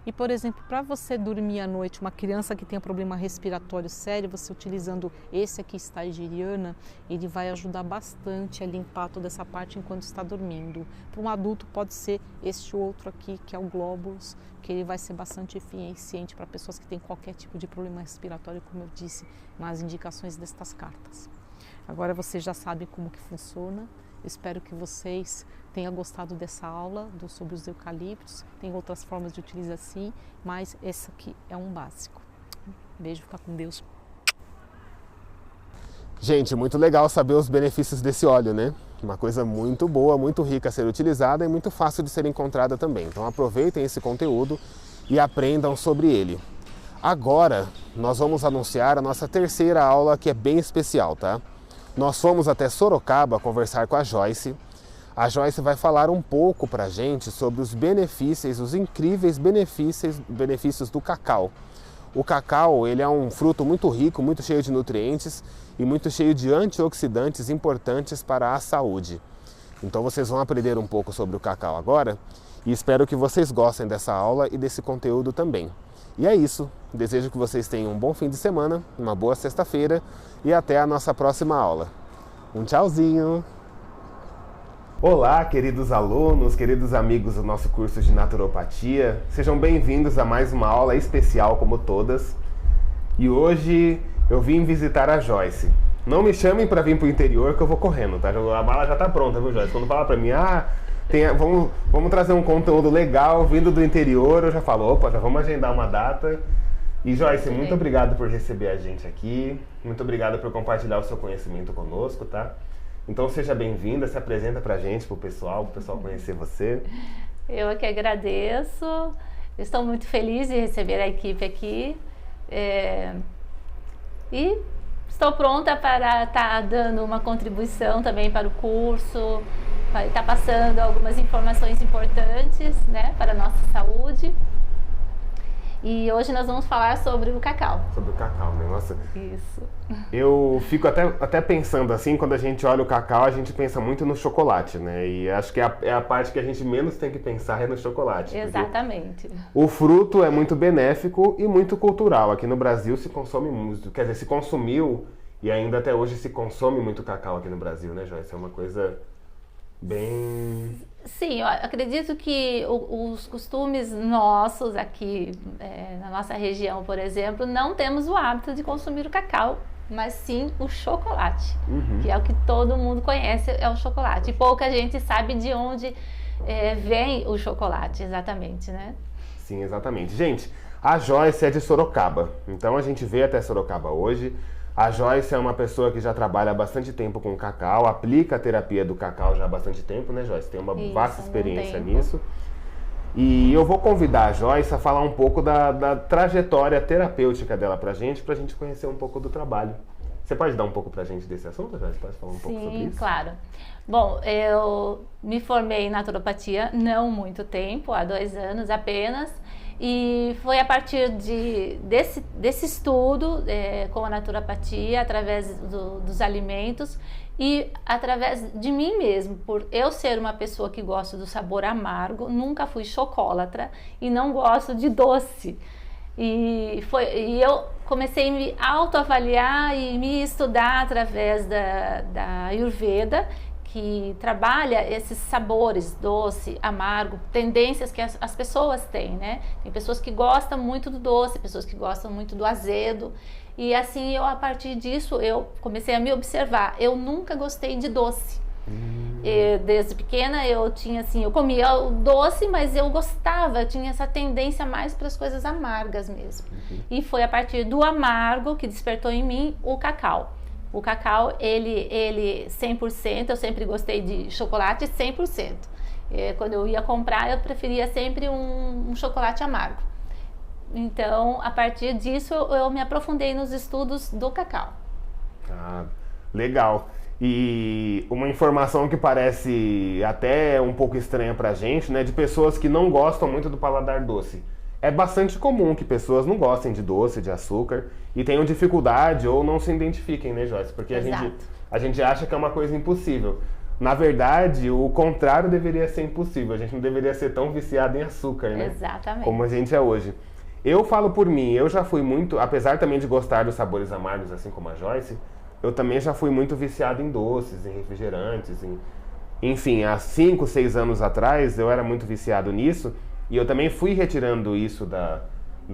E, por exemplo, para você dormir à noite, uma criança que tem um problema respiratório sério, você utilizando esse aqui, Stageriana, ele vai ajudar bastante a limpar toda essa parte enquanto está dormindo. Para um adulto pode ser este outro aqui, que é o Globulus, que ele vai ser bastante eficiente para pessoas que têm qualquer tipo de problema respiratório, como eu disse nas indicações destas cartas. Agora você já sabe como que funciona. Espero que vocês tenham gostado dessa aula sobre os eucaliptos. Tem outras formas de utilizar assim, mas essa aqui é um básico. Beijo, fica com Deus. Gente, muito legal saber os benefícios desse óleo, né? Uma coisa muito boa, muito rica a ser utilizada e muito fácil de ser encontrada também. Então aproveitem esse conteúdo e aprendam sobre ele. Agora nós vamos anunciar a nossa terceira aula, que é bem especial, tá? Nós fomos até Sorocaba conversar com a Joyce. A Joyce vai falar um pouco para a gente sobre os benefícios, os incríveis benefícios do cacau. O cacau, ele é um fruto muito rico, muito cheio de nutrientes e muito cheio de antioxidantes importantes para a saúde. Então vocês vão aprender um pouco sobre o cacau agora e espero que vocês gostem dessa aula e desse conteúdo também. E é isso. Desejo que vocês tenham um bom fim de semana, uma boa sexta-feira e até a nossa próxima aula. Um tchauzinho! Olá, queridos alunos, queridos amigos do nosso curso de naturopatia. Sejam bem-vindos a mais uma aula especial como todas. E hoje eu vim visitar a Joyce. Não me chamem para vir pro interior que eu vou correndo, tá? A mala já tá pronta, viu, Joyce? Quando fala para mim, vamos trazer um conteúdo legal vindo do interior, eu já falo, opa, já vamos agendar uma data. E Joyce, muito obrigado por receber a gente aqui. Muito obrigado por compartilhar o seu conhecimento conosco, tá? Então seja bem-vinda, se apresenta pra gente, pro pessoal conhecer você. Eu é que agradeço. Estou muito feliz de receber a equipe aqui. E estou pronta para estar dando uma contribuição também para o curso, para estar passando algumas informações importantes, né, para a nossa saúde. E hoje nós vamos falar sobre o cacau. Sobre o cacau, né? Nossa. Isso. Eu fico até pensando assim, quando a gente olha o cacau, a gente pensa muito no chocolate, né? E acho que é a parte que a gente menos tem que pensar é no chocolate. Exatamente. O fruto é muito benéfico e muito cultural. Aqui no Brasil se consome muito, quer dizer, se consumiu e ainda até hoje se consome muito cacau aqui no Brasil, né, Joyce? É uma coisa bem... Sim, eu acredito que os costumes nossos aqui na nossa região, por exemplo, não temos o hábito de consumir o cacau, mas sim o chocolate, que é o que todo mundo conhece, é o chocolate. E pouca gente sabe de onde vem o chocolate, exatamente, né? Sim, exatamente. Gente, a Joyce é de Sorocaba, então a gente veio até Sorocaba hoje. A Joyce é uma pessoa que já trabalha há bastante tempo com cacau, aplica a terapia do cacau já há bastante tempo, né, Joyce? Tem uma vasta experiência nisso. E eu vou convidar a Joyce a falar um pouco da trajetória terapêutica dela pra gente conhecer um pouco do trabalho. Você pode dar um pouco pra gente desse assunto, Joyce? Pode falar um pouco sobre isso? Sim, claro. Bom, eu me formei em naturopatia não muito tempo, há 2 anos apenas. E foi a partir desse estudo com a naturopatia, através dos alimentos e através de mim mesmo, por eu ser uma pessoa que gosta do sabor amargo, nunca fui chocolatra e não gosto de doce. E eu comecei a me autoavaliar e me estudar através da Ayurveda, que trabalha esses sabores, doce, amargo, tendências que as pessoas têm, né? Tem pessoas que gostam muito do doce, pessoas que gostam muito do azedo. E assim, a partir disso, eu comecei a me observar. Eu nunca gostei de doce. Desde pequena, eu comia o doce, mas eu gostava, eu tinha essa tendência mais para as coisas amargas mesmo. E foi a partir do amargo que despertou em mim o cacau. O cacau, ele 100%, eu sempre gostei de chocolate 100%. Quando eu ia comprar, eu preferia sempre um chocolate amargo. Então, a partir disso, eu me aprofundei nos estudos do cacau. Ah, legal. E uma informação que parece até um pouco estranha pra gente, né? De pessoas que não gostam muito do paladar doce. É bastante comum que pessoas não gostem de doce, de açúcar e tenham dificuldade ou não se identifiquem, né, Joyce? Porque a gente acha que é uma coisa impossível. Na verdade, o contrário deveria ser impossível. A gente não deveria ser tão viciado em açúcar, né? Exatamente. Como a gente é hoje. Eu falo por mim, eu já fui muito, apesar também de gostar dos sabores amargos, assim como a Joyce, eu também já fui muito viciado em doces, em refrigerantes, enfim, há 5, 6 anos atrás eu era muito viciado nisso. E eu também fui retirando isso da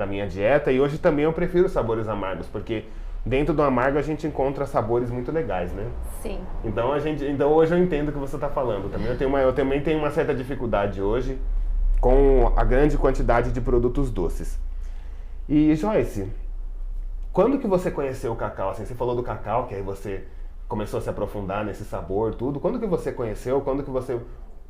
minha dieta e hoje também eu prefiro sabores amargos, porque dentro do amargo a gente encontra sabores muito legais, né? Sim. Então hoje eu entendo o que você está falando também. Eu também tenho uma certa dificuldade hoje com a grande quantidade de produtos doces. E Joyce, quando que você conheceu o cacau? Assim, você falou do cacau, que aí você começou a se aprofundar nesse sabor, tudo. Quando que você conheceu? Quando que você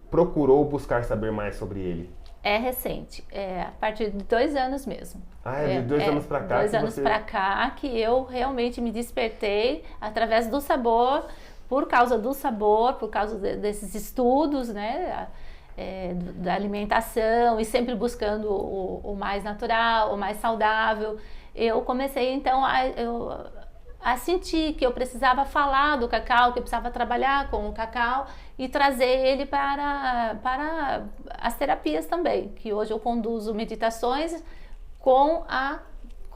procurou buscar saber mais sobre ele? É recente, a partir de 2 anos mesmo. Ah, de 2 anos pra cá? 2 anos pra cá que eu realmente me despertei através do sabor, por causa do sabor, por causa desses estudos, né, da alimentação e sempre buscando o mais natural, o mais saudável. Eu comecei então a sentir que eu precisava falar do cacau, que eu precisava trabalhar com o cacau e trazer ele para as terapias também, que hoje eu conduzo meditações com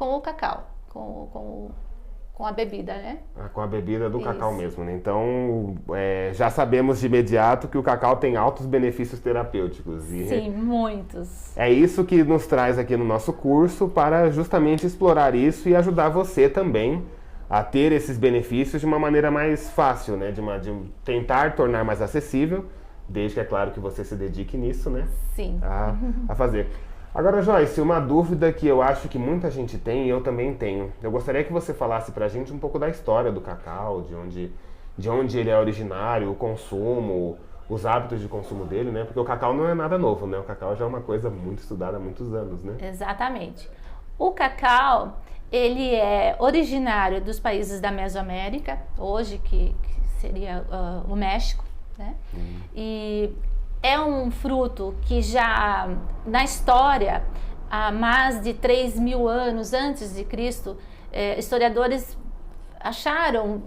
o cacau, com com a bebida, né? Com a bebida do Isso. cacau mesmo, né? Então, já sabemos de imediato que o cacau tem altos benefícios terapêuticos. Sim, muitos. É isso que nos traz aqui no nosso curso para justamente explorar isso e ajudar você também a ter esses benefícios de uma maneira mais fácil, né? De tentar tornar mais acessível, desde que é claro que você se dedique nisso, né? Sim. A fazer. Agora, Joyce, uma dúvida que eu acho que muita gente tem e eu também tenho. Eu gostaria que você falasse pra gente um pouco da história do cacau, de onde ele é originário, o consumo, os hábitos de consumo dele, né? Porque o cacau não é nada novo, né? O cacau já é uma coisa muito estudada há muitos anos, né? Exatamente. O cacau, ele é originário dos países da Mesoamérica, hoje que seria o México, né? E é um fruto que já na história, há mais de 3.000 anos antes de Cristo, historiadores acharam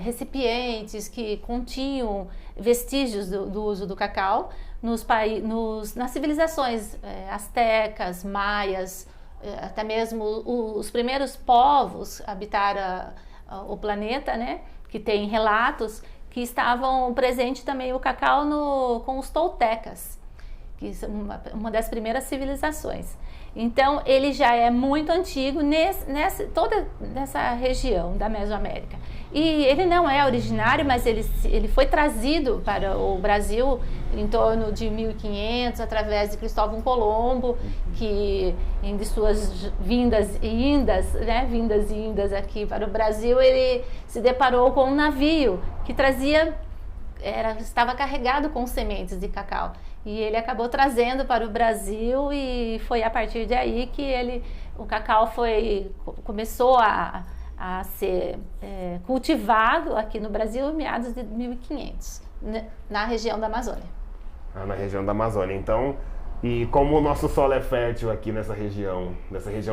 recipientes que continham vestígios do uso do cacau nas civilizações astecas, maias, até mesmo os primeiros povos habitaram o planeta, né? Que tem relatos que estavam presente também o cacau com os toltecas, que são uma das primeiras civilizações. Então, ele já é muito antigo toda nessa região da Mesoamérica. E ele não é originário, mas ele foi trazido para o Brasil em torno de 1500, através de Cristóvão Colombo, que em suas vindas e indas aqui para o Brasil, ele se deparou com um navio que estava carregado com sementes de cacau. E ele acabou trazendo para o Brasil e foi a partir daí que o cacau começou a ser cultivado aqui no Brasil em meados de 1500, na região da Amazônia. Na região da Amazônia. Então, e como o nosso solo é fértil aqui nessa região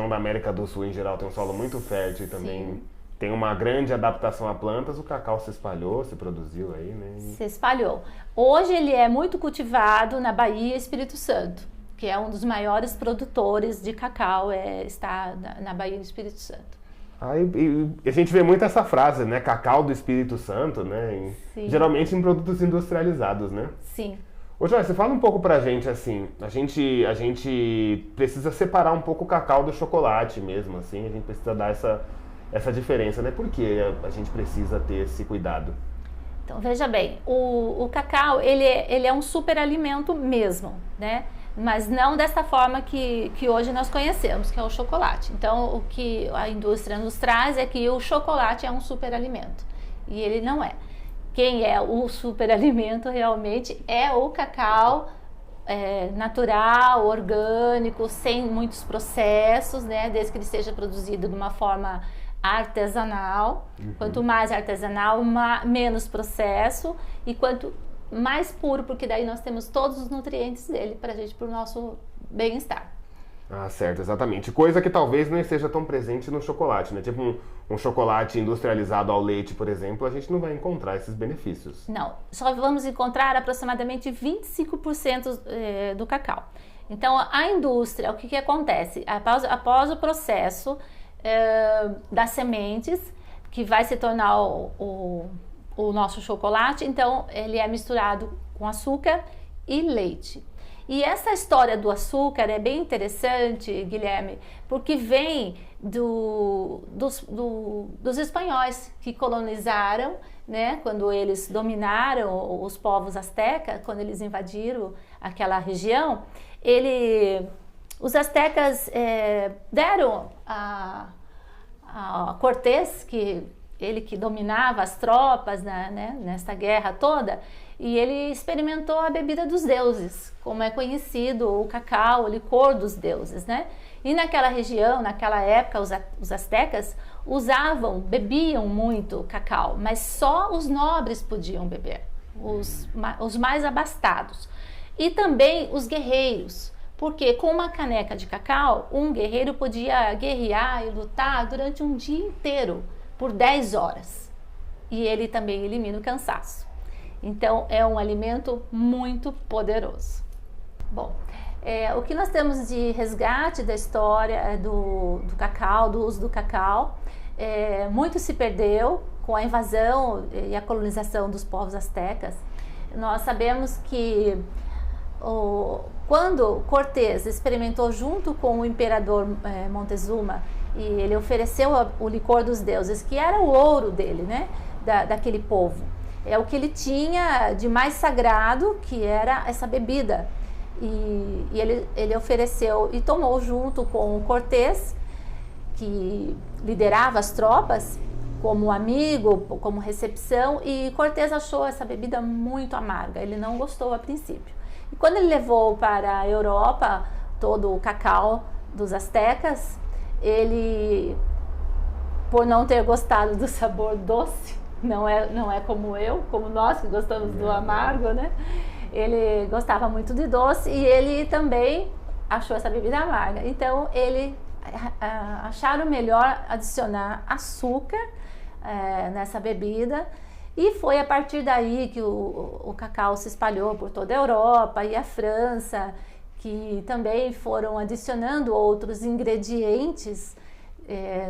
da América do Sul em geral, tem um solo muito fértil e também... Sim. Tem uma grande adaptação a plantas, o cacau se espalhou, se produziu aí, né? Se espalhou. Hoje ele é muito cultivado na Bahia e Espírito Santo, que é um dos maiores produtores de cacau, está na Bahia e Espírito Santo. E a gente vê muito essa frase, né? Cacau do Espírito Santo, né? Geralmente em produtos industrializados, né? Sim. Ô Joyce, fala um pouco pra gente, assim, a gente precisa separar um pouco o cacau do chocolate mesmo, assim, a gente precisa dar essa diferença, né? Por que a gente precisa ter esse cuidado? Então, veja bem, o cacau, ele é um superalimento mesmo, né? Mas não dessa forma que hoje nós conhecemos, que é o chocolate. Então, o que a indústria nos traz é que o chocolate é um superalimento. E ele não é. Quem é o superalimento realmente é o cacau natural, orgânico, sem muitos processos, né? Desde que ele seja produzido de uma forma artesanal. Quanto mais artesanal, menos processo, e quanto mais puro, porque daí nós temos todos os nutrientes dele para o nosso bem-estar. Certo, exatamente. Coisa que talvez não esteja tão presente no chocolate, né? Tipo um chocolate industrializado ao leite, por exemplo, a gente não vai encontrar esses benefícios. Não, só vamos encontrar aproximadamente 25% do cacau. Então, a indústria, o que acontece? Após o processo das sementes, que vai se tornar o nosso chocolate, então ele é misturado com açúcar e leite. E essa história do açúcar é bem interessante, Guilherme, porque vem dos espanhóis que colonizaram, né, quando eles dominaram os povos astecas, quando eles invadiram aquela região, os astecas deram a Cortés, ele que dominava as tropas nessa guerra toda, e ele experimentou a bebida dos deuses, como é conhecido o cacau, o licor dos deuses, né? E naquela região, naquela época, os astecas bebiam muito cacau, mas só os nobres podiam beber, os mais abastados. E também os guerreiros, porque com uma caneca de cacau, um guerreiro podia guerrear e lutar durante um dia inteiro, por 10 horas. E ele também elimina o cansaço. Então, é um alimento muito poderoso. Bom, O que nós temos de resgate da história do cacau, do uso do cacau, muito se perdeu com a invasão e a colonização dos povos astecas. Nós sabemos que quando Cortés experimentou junto com o imperador Montezuma, e ele ofereceu o licor dos deuses, que era o ouro dele, né, daquele povo, é o que ele tinha de mais sagrado, que era essa bebida. E ele ofereceu e tomou junto com o Cortés, que liderava as tropas, como amigo, como recepção, e Cortés achou essa bebida muito amarga, ele não gostou a princípio. E quando ele levou para a Europa todo o cacau dos astecas, ele, por não ter gostado do sabor doce, não é como nós que gostamos do amargo, né? Ele gostava muito de doce e ele também achou essa bebida amarga. Então, acharam melhor adicionar açúcar nessa bebida, e foi a partir daí que o cacau se espalhou por toda a Europa e a França, que também foram adicionando outros ingredientes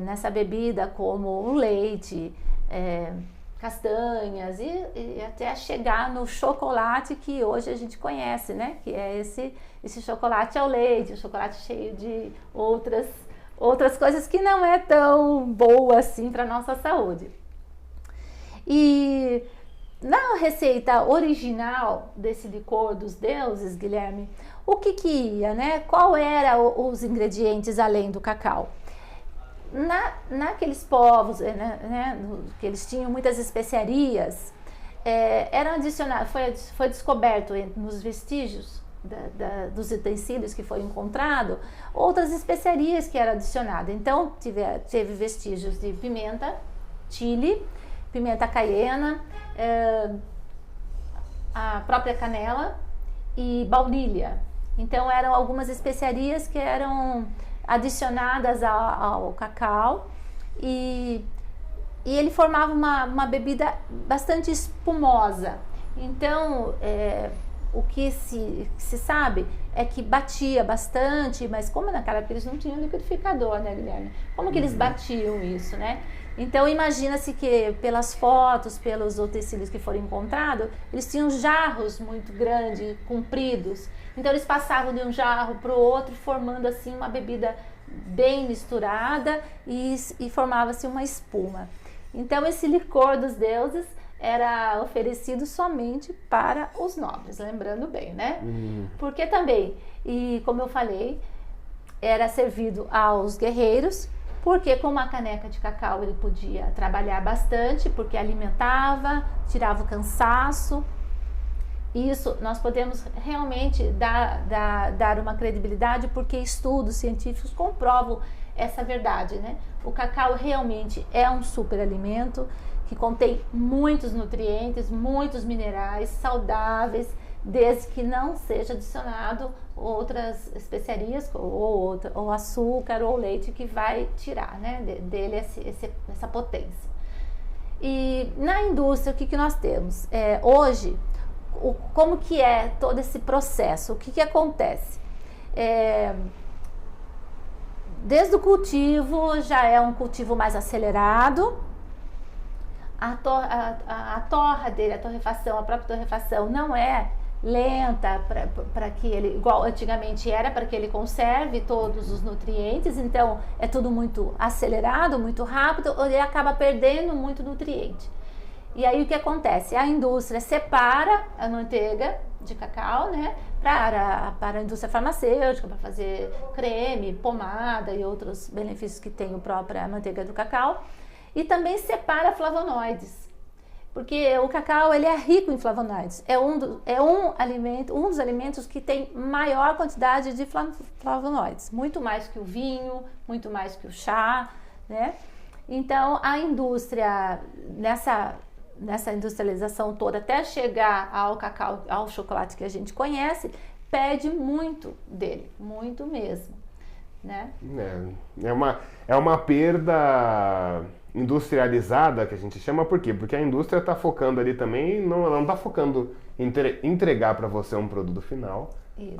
nessa bebida, como o leite, castanhas e até chegar no chocolate que hoje a gente conhece, né? Que é esse chocolate ao leite, o chocolate cheio de outras coisas que não é tão boa assim para nossa saúde. E na receita original desse licor dos deuses, Guilherme, o que ia, né? Qual eram os ingredientes além do cacau? Naqueles povos, né, que eles tinham muitas especiarias, eram adicionadas, foi descoberto nos vestígios dos utensílios que foi encontrado, outras especiarias que eram adicionadas. Então, teve vestígios de pimenta, chile, pimenta caiena, a própria canela e baunilha. Então, eram algumas especiarias que eram adicionadas ao cacau, e ele formava uma bebida bastante espumosa. Então, o que se sabe é que batia bastante, mas como naquela época eles não tinham liquidificador, né, Guilherme? Como que eles batiam isso, né? Então, imagina-se que pelas fotos, pelos utensílios que foram encontrados, eles tinham jarros muito grandes, compridos. Então, eles passavam de um jarro para o outro, formando assim uma bebida bem misturada e formava-se uma espuma. Então, esse licor dos deuses era oferecido somente para os nobres, lembrando bem, né? Porque também, e como eu falei, era servido aos guerreiros, porque com uma caneca de cacau ele podia trabalhar bastante, porque alimentava, tirava o cansaço. Isso nós podemos realmente dar uma credibilidade, porque estudos científicos comprovam essa verdade, né? O cacau realmente é um superalimento que contém muitos nutrientes, muitos minerais saudáveis, desde que não seja adicionado outras especiarias ou açúcar ou leite, que vai tirar, né, dele essa potência. E na indústria, o que nós temos? Hoje, como que é todo esse processo? O que acontece? Desde o cultivo, já é um cultivo mais acelerado. A torra dele, a própria torrefação não é lenta para que ele, igual antigamente era, para que ele conserve todos os nutrientes. Então é tudo muito acelerado, muito rápido, ele acaba perdendo muito nutriente. E aí o que acontece? A indústria separa a manteiga de cacau, né, para a indústria farmacêutica, para fazer creme, pomada e outros benefícios que tem a própria manteiga do cacau, e também separa flavonoides. Porque o cacau, ele é rico em flavonoides. É um dos alimentos que tem maior quantidade de flavonoides. Muito mais que o vinho, muito mais que o chá, né? Então, a indústria, nessa industrialização toda, até chegar ao cacau, ao chocolate que a gente conhece, pede muito dele, muito mesmo, né? É uma perda industrializada, que a gente chama, por quê? Porque a indústria está focando ali também, ela não está focando em entregar para você um produto final,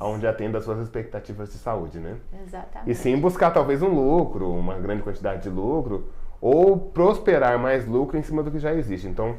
onde atenda às suas expectativas de saúde, né? Exatamente. E sim buscar talvez um lucro, uma grande quantidade de lucro, ou prosperar mais lucro em cima do que já existe. Então,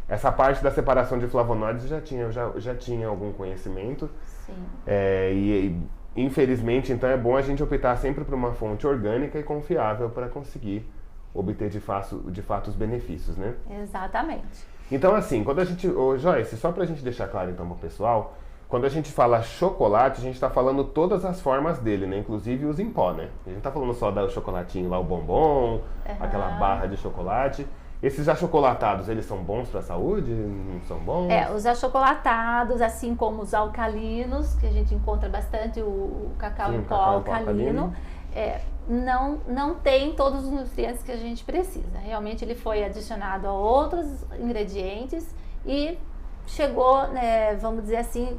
essa parte da separação de flavonoides já tinha algum conhecimento. Sim. Infelizmente, então é bom a gente optar sempre por uma fonte orgânica e confiável para conseguir obter de fato os benefícios, né? Exatamente. Então, assim, quando a gente... Joyce, só pra gente deixar claro então pro pessoal, quando a gente fala chocolate, a gente tá falando todas as formas dele, né? Inclusive os em pó, né? A gente tá falando só do chocolatinho lá, o bombom, aquela barra de chocolate. Esses achocolatados, eles são bons para a saúde? Não são bons? Os achocolatados, assim como os alcalinos, que a gente encontra bastante, o cacau em pó alcalino, não tem todos os nutrientes que a gente precisa. Realmente ele foi adicionado a outros ingredientes e chegou, né, vamos dizer assim,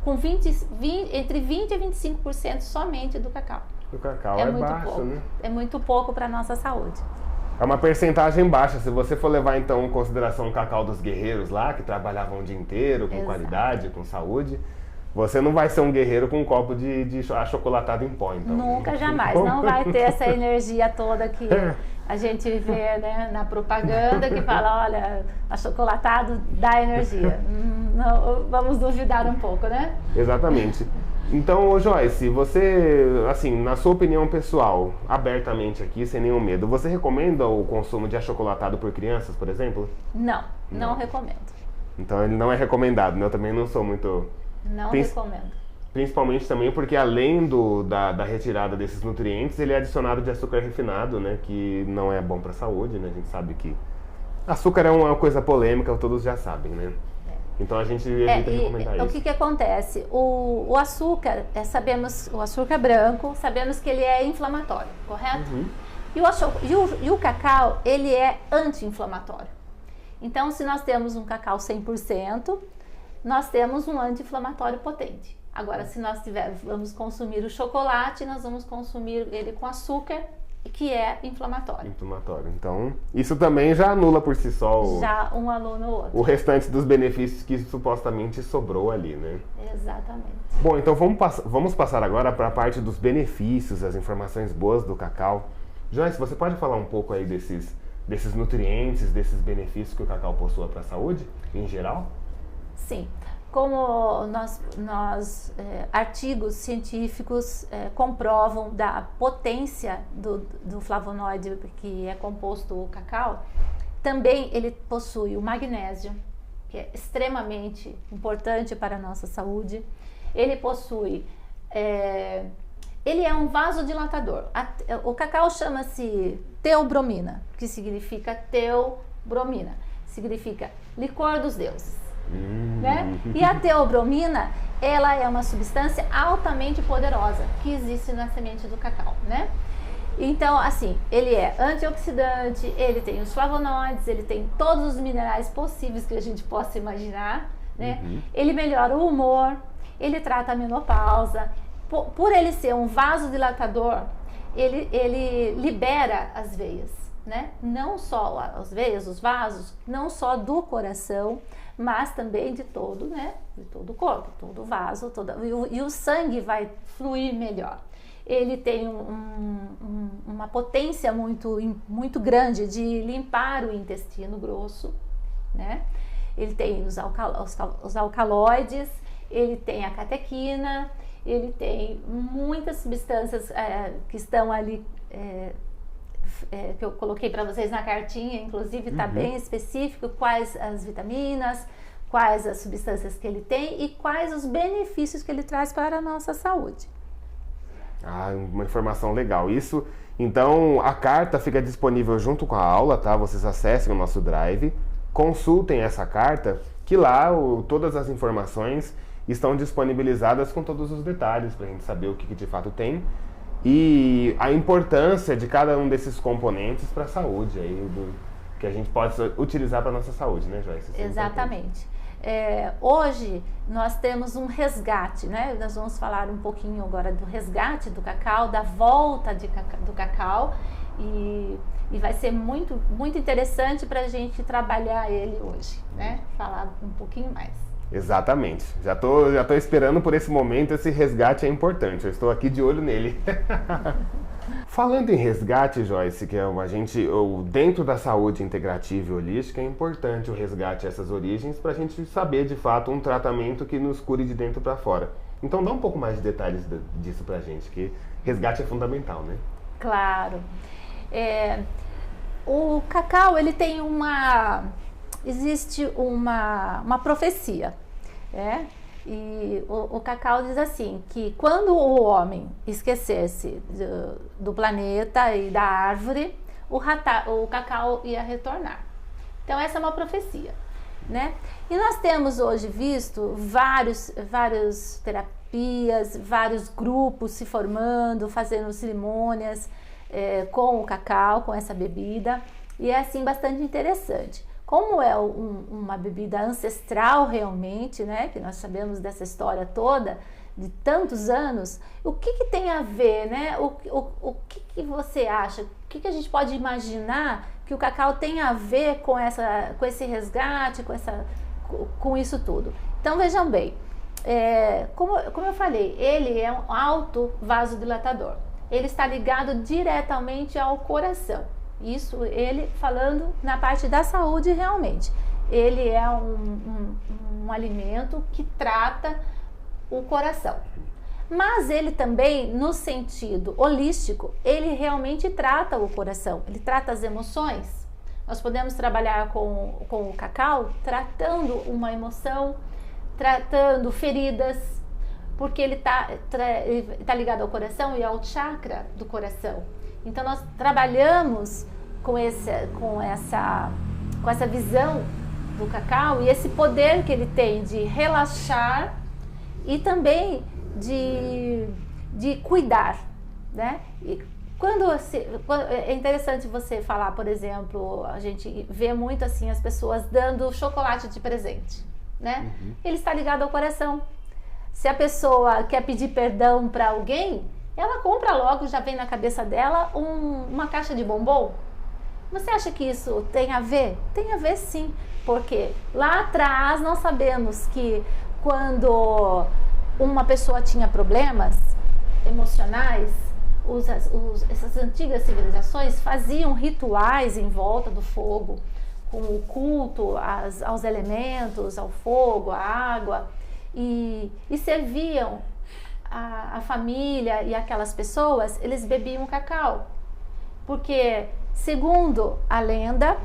com entre 20% e 25% somente do cacau. O cacau é muito baixo, pouco, né? É muito pouco para a nossa saúde. É uma percentagem baixa. Se você for levar então em consideração o cacau dos guerreiros lá, que trabalhavam o dia inteiro, com qualidade, com saúde, você não vai ser um guerreiro com um copo de achocolatado em pó, então. Nunca, jamais. Não vai ter essa energia toda que a gente vê, né, na propaganda, que fala, olha, achocolatado dá energia. Não, vamos duvidar um pouco, né? Exatamente. Então, Joyce, você, assim, na sua opinião pessoal, abertamente aqui, sem nenhum medo, você recomenda o consumo de achocolatado por crianças, por exemplo? Não recomendo. Então ele não é recomendado, né? Eu também não sou muito... Não recomendo. Principalmente também porque além da retirada desses nutrientes, ele é adicionado de açúcar refinado, né? Que não é bom para a saúde, né? A gente sabe que açúcar é uma coisa polêmica, todos já sabem, né? Então a gente evita recomendar isso. O que acontece? O açúcar, sabemos, o açúcar branco, sabemos que ele é inflamatório, correto? Uhum. E o cacau, ele é anti-inflamatório. Então, se nós temos um cacau 100%, nós temos um anti-inflamatório potente. Agora, se nós vamos consumir o chocolate, nós vamos consumir ele com açúcar, que é inflamatório. Então, isso também já anula por si só já um anula o outro. O restante dos benefícios que supostamente sobrou ali, né? Exatamente. Bom, então vamos passar agora para a parte dos benefícios, as informações boas do cacau. Joyce, você pode falar um pouco aí desses nutrientes, desses benefícios que o cacau possui para a saúde, em geral? Sim. Como artigos científicos comprovam da potência do flavonoide que é composto o cacau, também ele possui o magnésio, que é extremamente importante para a nossa saúde. Ele possui... ele é um vasodilatador. O cacau chama-se teobromina, que significa teobromina, significa licor dos deuses. Né? E a teobromina, ela é uma substância altamente poderosa que existe na semente do cacau, né? Então, assim, ele é antioxidante, ele tem os flavonoides, ele tem todos os minerais possíveis que a gente possa imaginar, né? Ele melhora o humor, ele trata a menopausa. Por ele ser um vasodilatador, ele libera as veias, né? Não só as veias, os vasos, não só do coração, mas também de todo, né? De todo o corpo, todo o vaso, e o sangue vai fluir melhor. Ele tem uma potência muito grande de limpar o intestino grosso, né? Ele tem os alcaloides, ele tem a catequina, ele tem muitas substâncias que estão ali, que eu coloquei para vocês na cartinha, inclusive está bem específico quais as vitaminas, quais as substâncias que ele tem e quais os benefícios que ele traz para a nossa saúde. Uma informação legal. Isso, então, a carta fica disponível junto com a aula, tá? Vocês acessem o nosso Drive, consultem essa carta, que lá todas as informações estão disponibilizadas com todos os detalhes para a gente saber o que de fato tem e a importância de cada um desses componentes para a saúde, aí, que a gente pode utilizar para a nossa saúde, né, Joyce? Exatamente. Hoje nós temos um resgate, né? Nós vamos falar um pouquinho agora do resgate do cacau, da volta do cacau, e vai ser muito, muito interessante para a gente trabalhar ele hoje, né? Falar um pouquinho mais. Exatamente. Já tô esperando por esse momento, esse resgate é importante. Eu estou aqui de olho nele. Falando em resgate, Joyce, que dentro da saúde integrativa e holística, é importante o resgate dessas origens para a gente saber, de fato, um tratamento que nos cure de dentro para fora. Então dá um pouco mais de detalhes disso para a gente, que resgate é fundamental, né? Claro. O cacau, ele tem existe uma profecia, né? E o cacau diz assim, que quando o homem esquecesse do planeta e da árvore, o cacau ia retornar. Então essa é uma profecia, né? E nós temos hoje visto várias terapias, vários grupos se formando, fazendo cerimônias com o cacau, com essa bebida, e é assim bastante interessante. Como é uma bebida ancestral realmente, né, que nós sabemos dessa história toda, de tantos anos, o que tem a ver, né? O que você acha? O que a gente pode imaginar que o cacau tem a ver com esse resgate, com isso tudo? Então vejam bem, como eu falei, ele é um alto vasodilatador. Ele está ligado diretamente ao coração. Isso ele falando na parte da saúde realmente. Ele é um alimento que trata o coração. Mas ele também, no sentido holístico, ele realmente trata o coração. Ele trata as emoções. Nós podemos trabalhar com o cacau tratando uma emoção, tratando feridas, porque ele tá ligado ao coração e ao chakra do coração. Então nós trabalhamos com essa visão do cacau e esse poder que ele tem de relaxar e também de cuidar, né? E é interessante você falar, por exemplo, a gente vê muito assim as pessoas dando chocolate de presente, né? Uhum. Ele está ligado ao coração. Se a pessoa quer pedir perdão para alguém, ela compra logo, já vem na cabeça dela uma caixa de bombom. Você acha que isso tem a ver? Tem a ver sim, porque lá atrás nós sabemos que quando uma pessoa tinha problemas emocionais, essas antigas civilizações faziam rituais em volta do fogo, com o culto aos elementos, ao fogo, à água, e serviam a família e aquelas pessoas, eles bebiam cacau, porque segundo a lenda,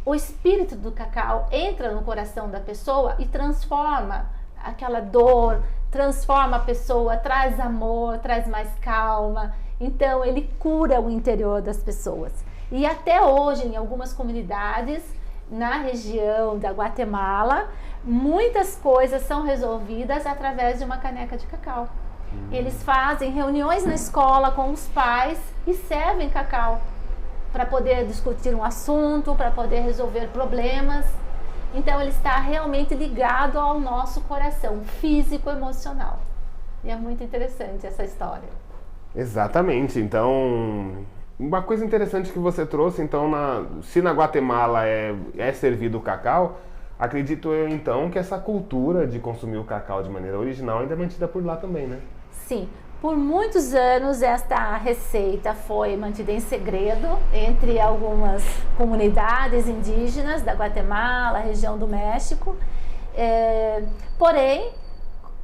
o espírito do cacau entra no coração da pessoa e transforma aquela dor, transforma a pessoa, traz amor, traz mais calma. Então ele cura o interior das pessoas. E até hoje, em algumas comunidades na região da Guatemala, muitas coisas são resolvidas através de uma caneca de cacau. Eles fazem reuniões na escola com os pais e servem cacau para poder discutir um assunto, para poder resolver problemas. Então ele está realmente ligado ao nosso coração físico e emocional. E é muito interessante essa história. Exatamente. Então, uma coisa interessante que você trouxe, então, se na Guatemala é servido o cacau, acredito eu então que essa cultura de consumir o cacau de maneira original ainda é mantida por lá também, né? Sim. Por muitos anos esta receita foi mantida em segredo entre algumas comunidades indígenas da Guatemala, região do México. Porém,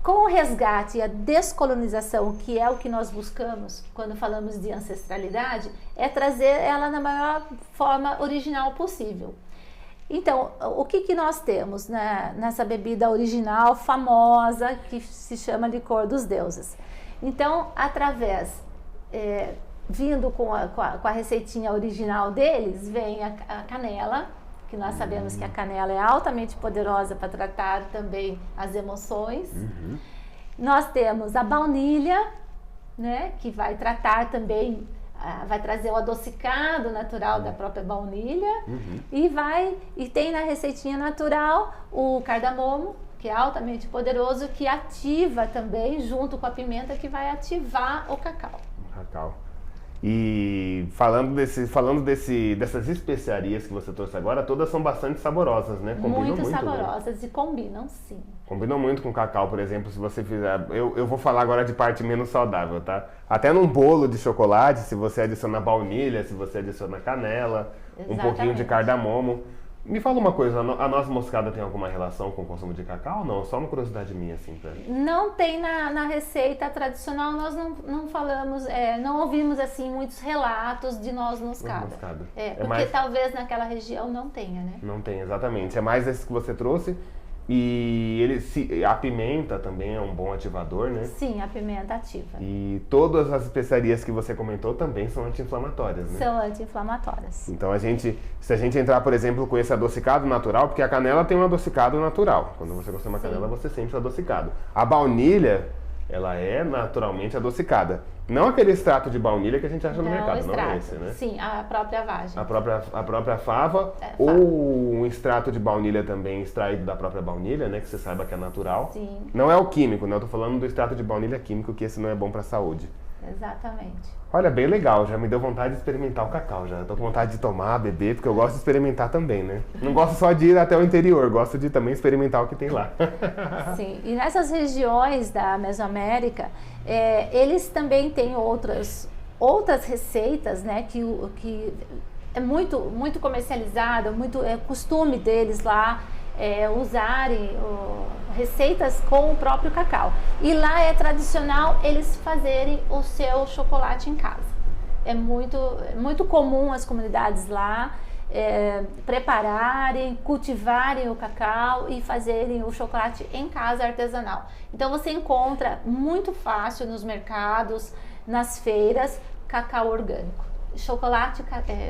com o resgate e a descolonização, que é o que nós buscamos quando falamos de ancestralidade, é trazer ela na maior forma original possível. Então, o que nós temos, né, nessa bebida original famosa que se chama licor dos deuses? Então, vindo com a receitinha original deles, vem a canela, que nós sabemos que a canela é altamente poderosa para tratar também as emoções. Nós temos a baunilha, né, que vai tratar também vai trazer o adocicado natural da própria baunilha e tem na receitinha natural o cardamomo, que é altamente poderoso, que ativa também, junto com a pimenta, que vai ativar o cacau. E falando dessas especiarias que você trouxe agora, todas são bastante saborosas, né? Combinam muito muito, saborosas, né? E combinam, sim. Combinam muito com cacau, por exemplo, se você fizer... Eu vou falar agora de parte menos saudável, tá? Até num bolo de chocolate, se você adiciona baunilha, se você adiciona canela, um pouquinho de cardamomo. Me fala uma coisa, a noz moscada tem alguma relação com o consumo de cacau ou não? Só uma curiosidade minha, assim. Não tem na receita tradicional, nós não falamos, não ouvimos, assim, muitos relatos de noz moscada. Porque talvez naquela região não tenha, né? Não tem, exatamente. É mais esse que você trouxe. E a pimenta também é um bom ativador, né? Sim, a pimenta ativa. E todas as especiarias que você comentou também são anti-inflamatórias, né? São anti-inflamatórias. Então se a gente entrar, por exemplo, com esse adocicado natural, porque a canela tem um adocicado natural. Quando você consome a canela, você sente o adocicado. A baunilha, ela é naturalmente adocicada. Não aquele extrato de baunilha que a gente acha no mercado, não é esse, né? Sim, a própria vagem. A própria fava, ou um extrato de baunilha também extraído da própria baunilha, né? Que você saiba que é natural. Sim. Não é o químico, né? Eu tô falando do extrato de baunilha químico, que esse não é bom pra saúde. Exatamente. Olha, bem legal, já me deu vontade de experimentar o cacau, já tô com vontade de tomar, beber, porque eu gosto de experimentar também, né? Não gosto só de ir até o interior, gosto de também experimentar o que tem lá. Sim, e nessas regiões da Mesoamérica, eles também têm outras receitas, né, que é muito comercializada, é costume deles lá usarem receitas com o próprio cacau. E lá é tradicional eles fazerem o seu chocolate em casa. É muito comum as comunidades lá prepararem, cultivarem o cacau e fazerem o chocolate em casa artesanal. Então você encontra muito fácil nos mercados, nas feiras, cacau orgânico. Chocolate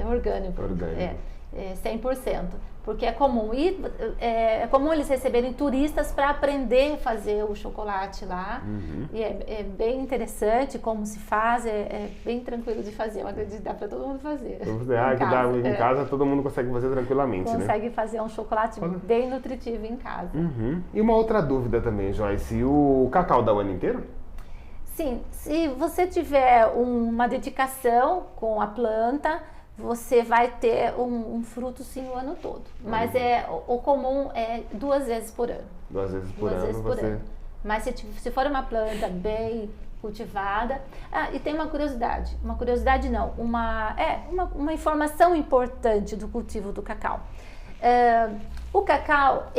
orgânico. 100%. Porque é comum. E é comum eles receberem turistas para aprender a fazer o chocolate lá. E é bem interessante como se faz, é bem tranquilo de fazer. Eu acredito que dá para todo mundo fazer. Em casa todo mundo consegue fazer tranquilamente, consegue fazer um chocolate bem nutritivo em casa. E uma outra dúvida também, Joyce, o cacau dá o ano inteiro? Sim, se você tiver uma dedicação com a planta, você vai ter um fruto sim o ano todo. Mas o comum é 2 vezes por ano. 2 vezes por ano. Mas se for uma planta bem cultivada... e tem uma curiosidade. Uma curiosidade não, uma informação importante do cultivo do cacau. O cacau,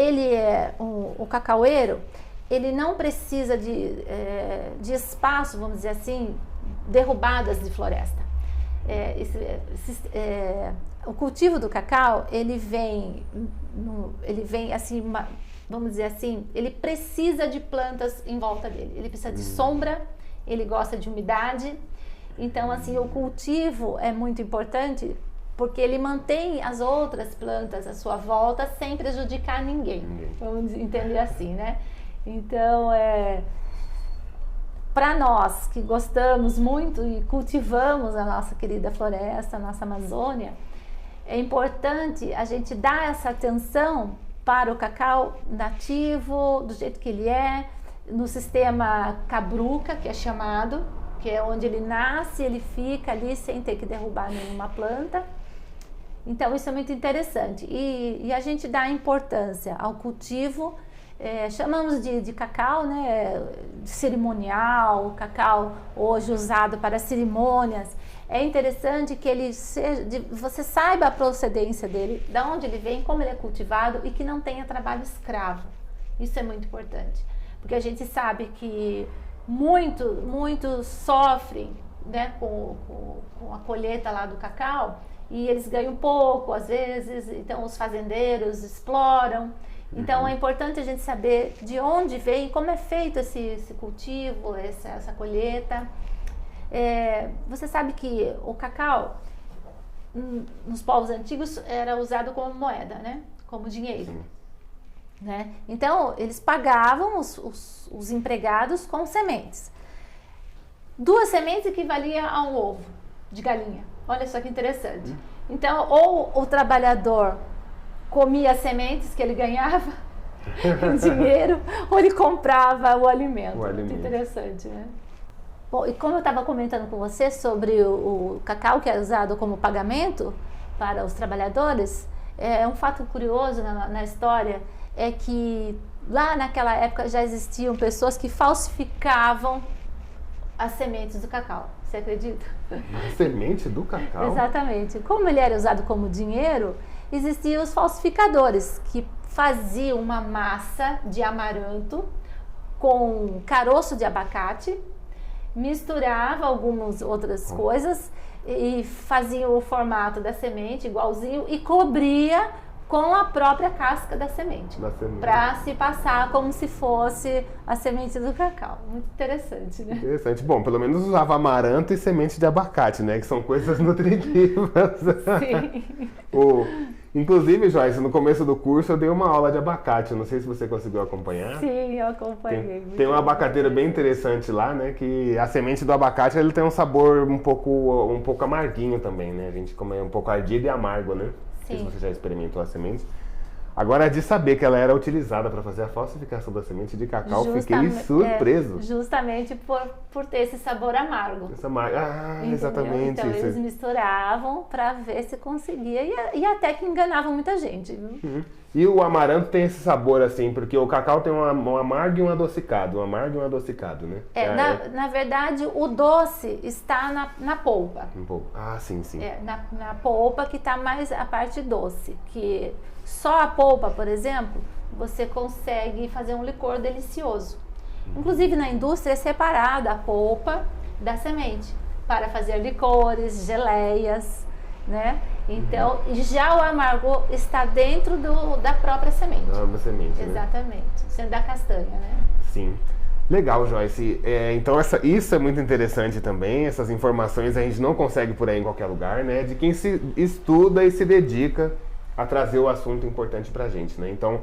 o cacaueiro, ele não precisa de espaço, vamos dizer assim, derrubadas de floresta. O cultivo do cacau, ele vem assim, vamos dizer assim, ele precisa de plantas em volta dele. Ele precisa de sombra, ele gosta de umidade. Então, assim, o cultivo é muito importante porque ele mantém as outras plantas à sua volta sem prejudicar ninguém. Vamos entender assim, né? Então, para nós que gostamos muito e cultivamos a nossa querida floresta, a nossa Amazônia, é importante a gente dar essa atenção para o cacau nativo, do jeito que ele é, no sistema cabruca, que é chamado, que é onde ele nasce, ele fica ali sem ter que derrubar nenhuma planta. Então isso é muito interessante e a gente dá importância ao cultivo. Chamamos de cacau, né, cerimonial, cacau hoje usado para cerimônias. É interessante que ele você saiba a procedência dele, de onde ele vem, como ele é cultivado e que não tenha trabalho escravo. Isso é muito importante, porque a gente sabe que muitos sofrem, né, com a colheita lá do cacau e eles ganham pouco às vezes, então os fazendeiros exploram. Então é importante a gente saber de onde vem, como é feito esse cultivo, essa colheita. Você sabe que o cacau, nos povos antigos, era usado como moeda, né? Como dinheiro. Né? Então eles pagavam os empregados com sementes. 2 sementes equivalia a um ovo. de galinha. Olha só que interessante. Então, ou o trabalhador comia as sementes que ele ganhava em dinheiro, ou ele comprava o alimento. Muito interessante, né? Bom, e como eu estava comentando com você sobre o cacau que é usado como pagamento para os trabalhadores, um fato curioso na história é que lá naquela época já existiam pessoas que falsificavam as sementes do cacau. Você acredita? A semente do cacau? Exatamente. Como ele era usado como dinheiro, existiam os falsificadores que faziam uma massa de amaranto com caroço de abacate, misturava algumas outras coisas e fazia o formato da semente igualzinho e cobria com a própria casca da semente, para se passar como se fosse a semente do cacau. Muito interessante, né? Interessante. Bom, pelo menos usava amaranto e semente de abacate, né? Que são coisas nutritivas. Sim. Inclusive, Joyce, no começo do curso eu dei uma aula de abacate. Eu não sei se você conseguiu acompanhar. Sim, eu acompanhei. Tem um abacateiro bem interessante lá, né? Que a semente do abacate ele tem um sabor um pouco amarguinho também, né? A gente come um pouco ardido e amargo, né? Não sei se você já experimentou a semente. Agora, de saber que ela era utilizada para fazer a falsificação da semente de cacau, fiquei surpreso. Justamente por ter esse sabor amargo. Exatamente. Então, eles misturavam para ver se conseguia e até que enganavam muita gente. Viu? E o amaranto tem esse sabor assim, porque o cacau tem um amargo e um adocicado. Um amargo e um adocicado, né? Na verdade, o doce está na polpa. Sim. Na polpa que está mais a parte doce, que só a polpa, por exemplo, você consegue fazer um licor delicioso. Inclusive na indústria é separada a polpa da semente para fazer licores, geleias, né? Então, já o amargor está dentro da própria semente. Da própria semente, exatamente, né? Sendo da castanha, né? Sim. Legal, Joyce. Então isso é muito interessante também, essas informações a gente não consegue por aí em qualquer lugar, né? De quem se estuda e se dedica a trazer o assunto importante pra gente, né? Então,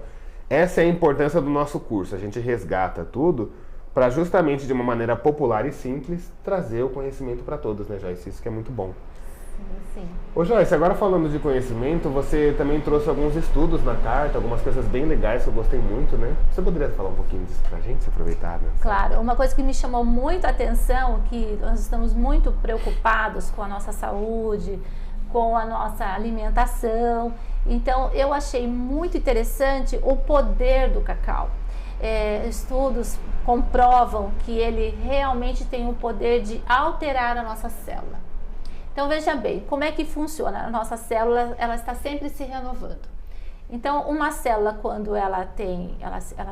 essa é a importância do nosso curso. A gente resgata tudo para justamente de uma maneira popular e simples trazer o conhecimento para todos, né, Joyce? Isso que é muito bom. Sim. Ô Joyce, agora falando de conhecimento, você também trouxe alguns estudos na carta, algumas coisas bem legais que eu gostei muito, né? Você poderia falar um pouquinho disso pra gente, se aproveitar, né? Claro, uma coisa que me chamou muito a atenção, que nós estamos muito preocupados com a nossa saúde, com a nossa alimentação. Então, eu achei muito interessante o poder do cacau. Estudos comprovam que ele realmente tem o poder de alterar a nossa célula. Então, veja bem, como é que funciona? A nossa célula, ela está sempre se renovando. Então, uma célula, quando ela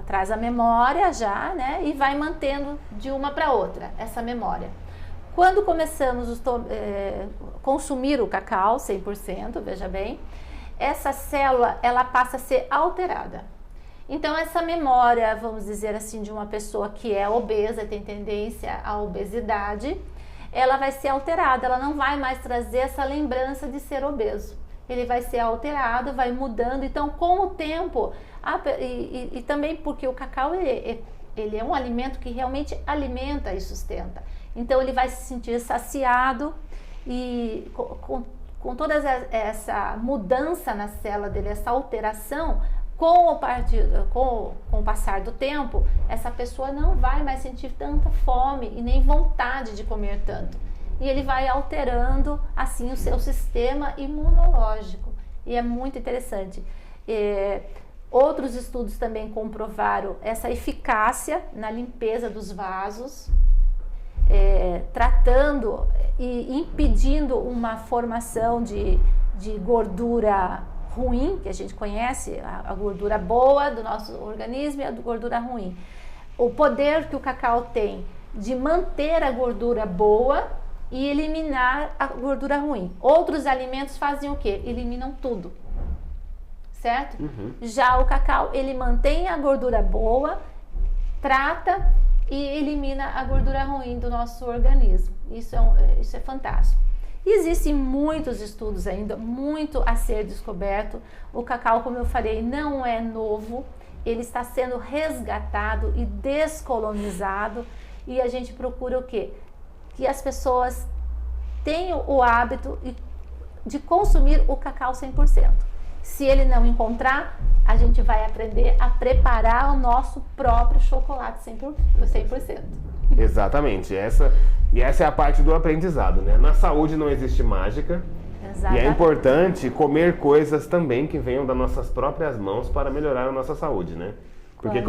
traz a memória já, né? E vai mantendo de uma para outra essa memória. Quando começamos a consumir o cacau 100%, veja bem, essa célula ela passa a ser alterada. Então essa memória, vamos dizer assim, de uma pessoa que é obesa, tem tendência à obesidade, ela vai ser alterada, ela não vai mais trazer essa lembrança de ser obeso. Ele vai ser alterado, vai mudando. Então com o tempo, e também porque o cacau ele é um alimento que realmente alimenta e sustenta. Então ele vai se sentir saciado e com toda essa mudança na célula dele, essa alteração, com o passar do tempo, essa pessoa não vai mais sentir tanta fome e nem vontade de comer tanto. E ele vai alterando assim o seu sistema imunológico. E é muito interessante. Outros estudos também comprovaram essa eficácia na limpeza dos vasos, tratando e impedindo uma formação de gordura ruim, que a gente conhece, a gordura boa do nosso organismo e a gordura ruim. O poder que o cacau tem de manter a gordura boa e eliminar a gordura ruim. Outros alimentos fazem o quê? Eliminam tudo, certo? Já o cacau, ele mantém a gordura boa, trata e elimina a gordura ruim do nosso organismo. Isso é fantástico. Existem muitos estudos ainda, muito a ser descoberto. O cacau, como eu falei, não é novo, ele está sendo resgatado e descolonizado, e a gente procura o quê? Que as pessoas tenha o hábito de consumir o cacau 100%. Se ele não encontrar, a gente vai aprender a preparar o nosso próprio chocolate 100%. Exatamente, essa é a parte do aprendizado, né? Na saúde não existe mágica. Exatamente. E é importante comer coisas também que venham das nossas próprias mãos para melhorar a nossa saúde, né? Porque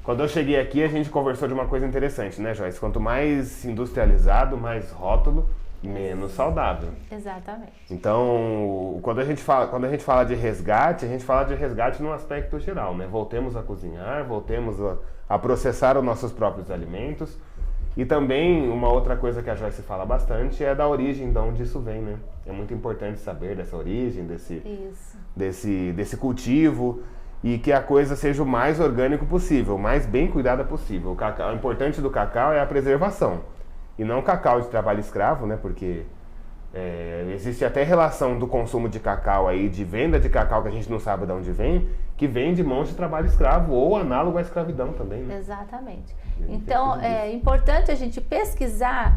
quando eu cheguei aqui, a gente conversou de uma coisa interessante, né, Joyce? Quanto mais industrializado, mais rótulo, menos saudável. Exatamente. Então, quando a gente fala de resgate, a gente fala de resgate num aspecto geral, né? Voltemos a cozinhar, voltemos a processar os nossos próprios alimentos. E também, uma outra coisa que a Joyce fala bastante é da origem de onde isso vem, né? É muito importante saber dessa origem, desse cultivo, e que a coisa seja o mais orgânico possível, o mais bem cuidada possível. O importante do cacau é a preservação, e não cacau de trabalho escravo, né? Porque existe até relação do consumo de cacau aí, de venda de cacau que a gente não sabe de onde vem, que vem de mãos de trabalho escravo ou análogo à escravidão também, né? Exatamente. Então, é importante a gente pesquisar,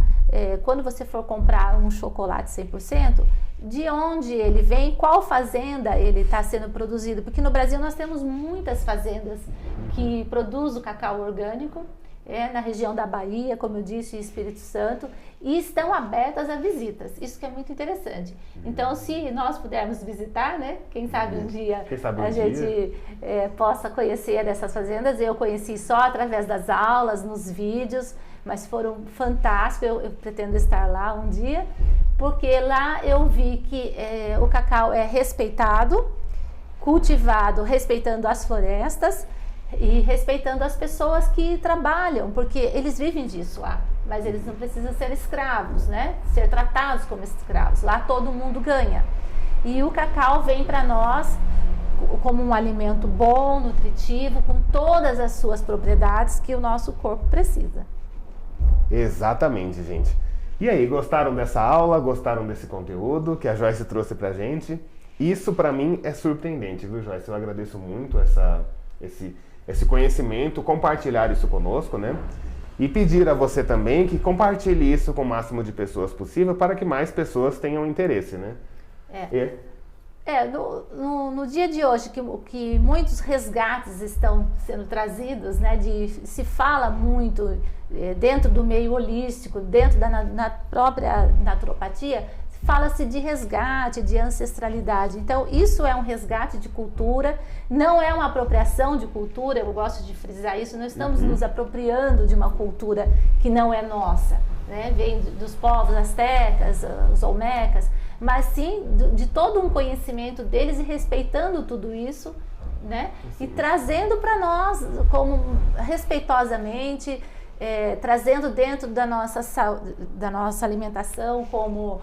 quando você for comprar um chocolate 100%, de onde ele vem, qual fazenda ele está sendo produzido. Porque no Brasil nós temos muitas fazendas que produzem o cacau orgânico, na região da Bahia, como eu disse, Espírito Santo, e estão abertas a visitas. Isso que é muito interessante. Então, se nós pudermos visitar, né? Quem sabe um dia a gente possa conhecer essas fazendas. Eu conheci só através das aulas, nos vídeos, mas foram fantásticos. Eu pretendo estar lá um dia, porque lá eu vi que o cacau é respeitado, cultivado respeitando as florestas, e respeitando as pessoas que trabalham, porque eles vivem disso lá, mas eles não precisam ser escravos, né? Ser tratados como escravos. Lá todo mundo ganha. E o cacau vem para nós como um alimento bom, nutritivo, com todas as suas propriedades que o nosso corpo precisa. Exatamente, gente. E aí, gostaram dessa aula? Gostaram desse conteúdo que a Joyce trouxe pra gente? Isso pra mim é surpreendente, viu, Joyce? Eu agradeço muito esse conhecimento, compartilhar isso conosco, né? E pedir a você também que compartilhe isso com o máximo de pessoas possível para que mais pessoas tenham interesse, né? No dia de hoje, que muitos resgates estão sendo trazidos, né? Se fala muito dentro do meio holístico, dentro da própria naturopatia, fala-se de resgate, de ancestralidade. Então, isso é um resgate de cultura, não é uma apropriação de cultura, eu gosto de frisar isso, não estamos nos apropriando de uma cultura que não é nossa, né? Vem dos povos astecas, os olmecas, mas sim de todo um conhecimento deles e respeitando tudo isso, né? E trazendo para nós, como respeitosamente, trazendo dentro da nossa alimentação, como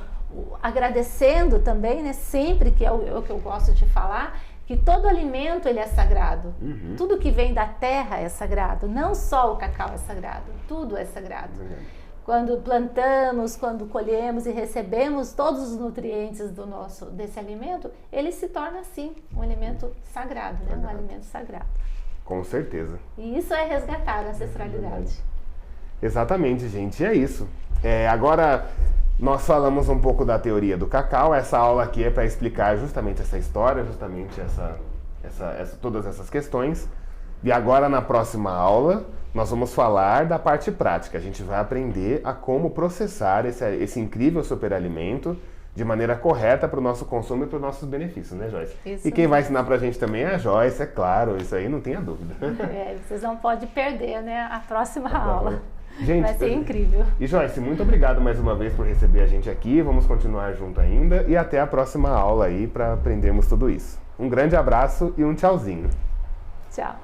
agradecendo também, né? Sempre, que é o que eu gosto de falar, que todo alimento ele é sagrado. Tudo que vem da terra é sagrado, não só o cacau é sagrado, tudo é sagrado. Quando plantamos, quando colhemos e recebemos todos os nutrientes desse alimento, ele se torna assim um alimento sagrado, né? Um alimento sagrado. Com certeza. E isso é resgatar a ancestralidade. Exatamente, gente, é isso. Agora nós falamos um pouco da teoria do cacau. Essa aula aqui é para explicar justamente essa história, justamente todas essas questões. E agora, na próxima aula, nós vamos falar da parte prática. A gente vai aprender a como processar esse incrível superalimento de maneira correta para o nosso consumo e para os nossos benefícios, né, Joyce? Isso e quem vai ensinar para a gente também é a Joyce, é claro, isso aí não tenha dúvida. Vocês não podem perder, né, a próxima aula. Gente, vai ser incrível. E Joyce, muito obrigado mais uma vez por receber a gente aqui. Vamos continuar junto ainda e até a próxima aula aí para aprendermos tudo isso. Um grande abraço e um tchauzinho. Tchau.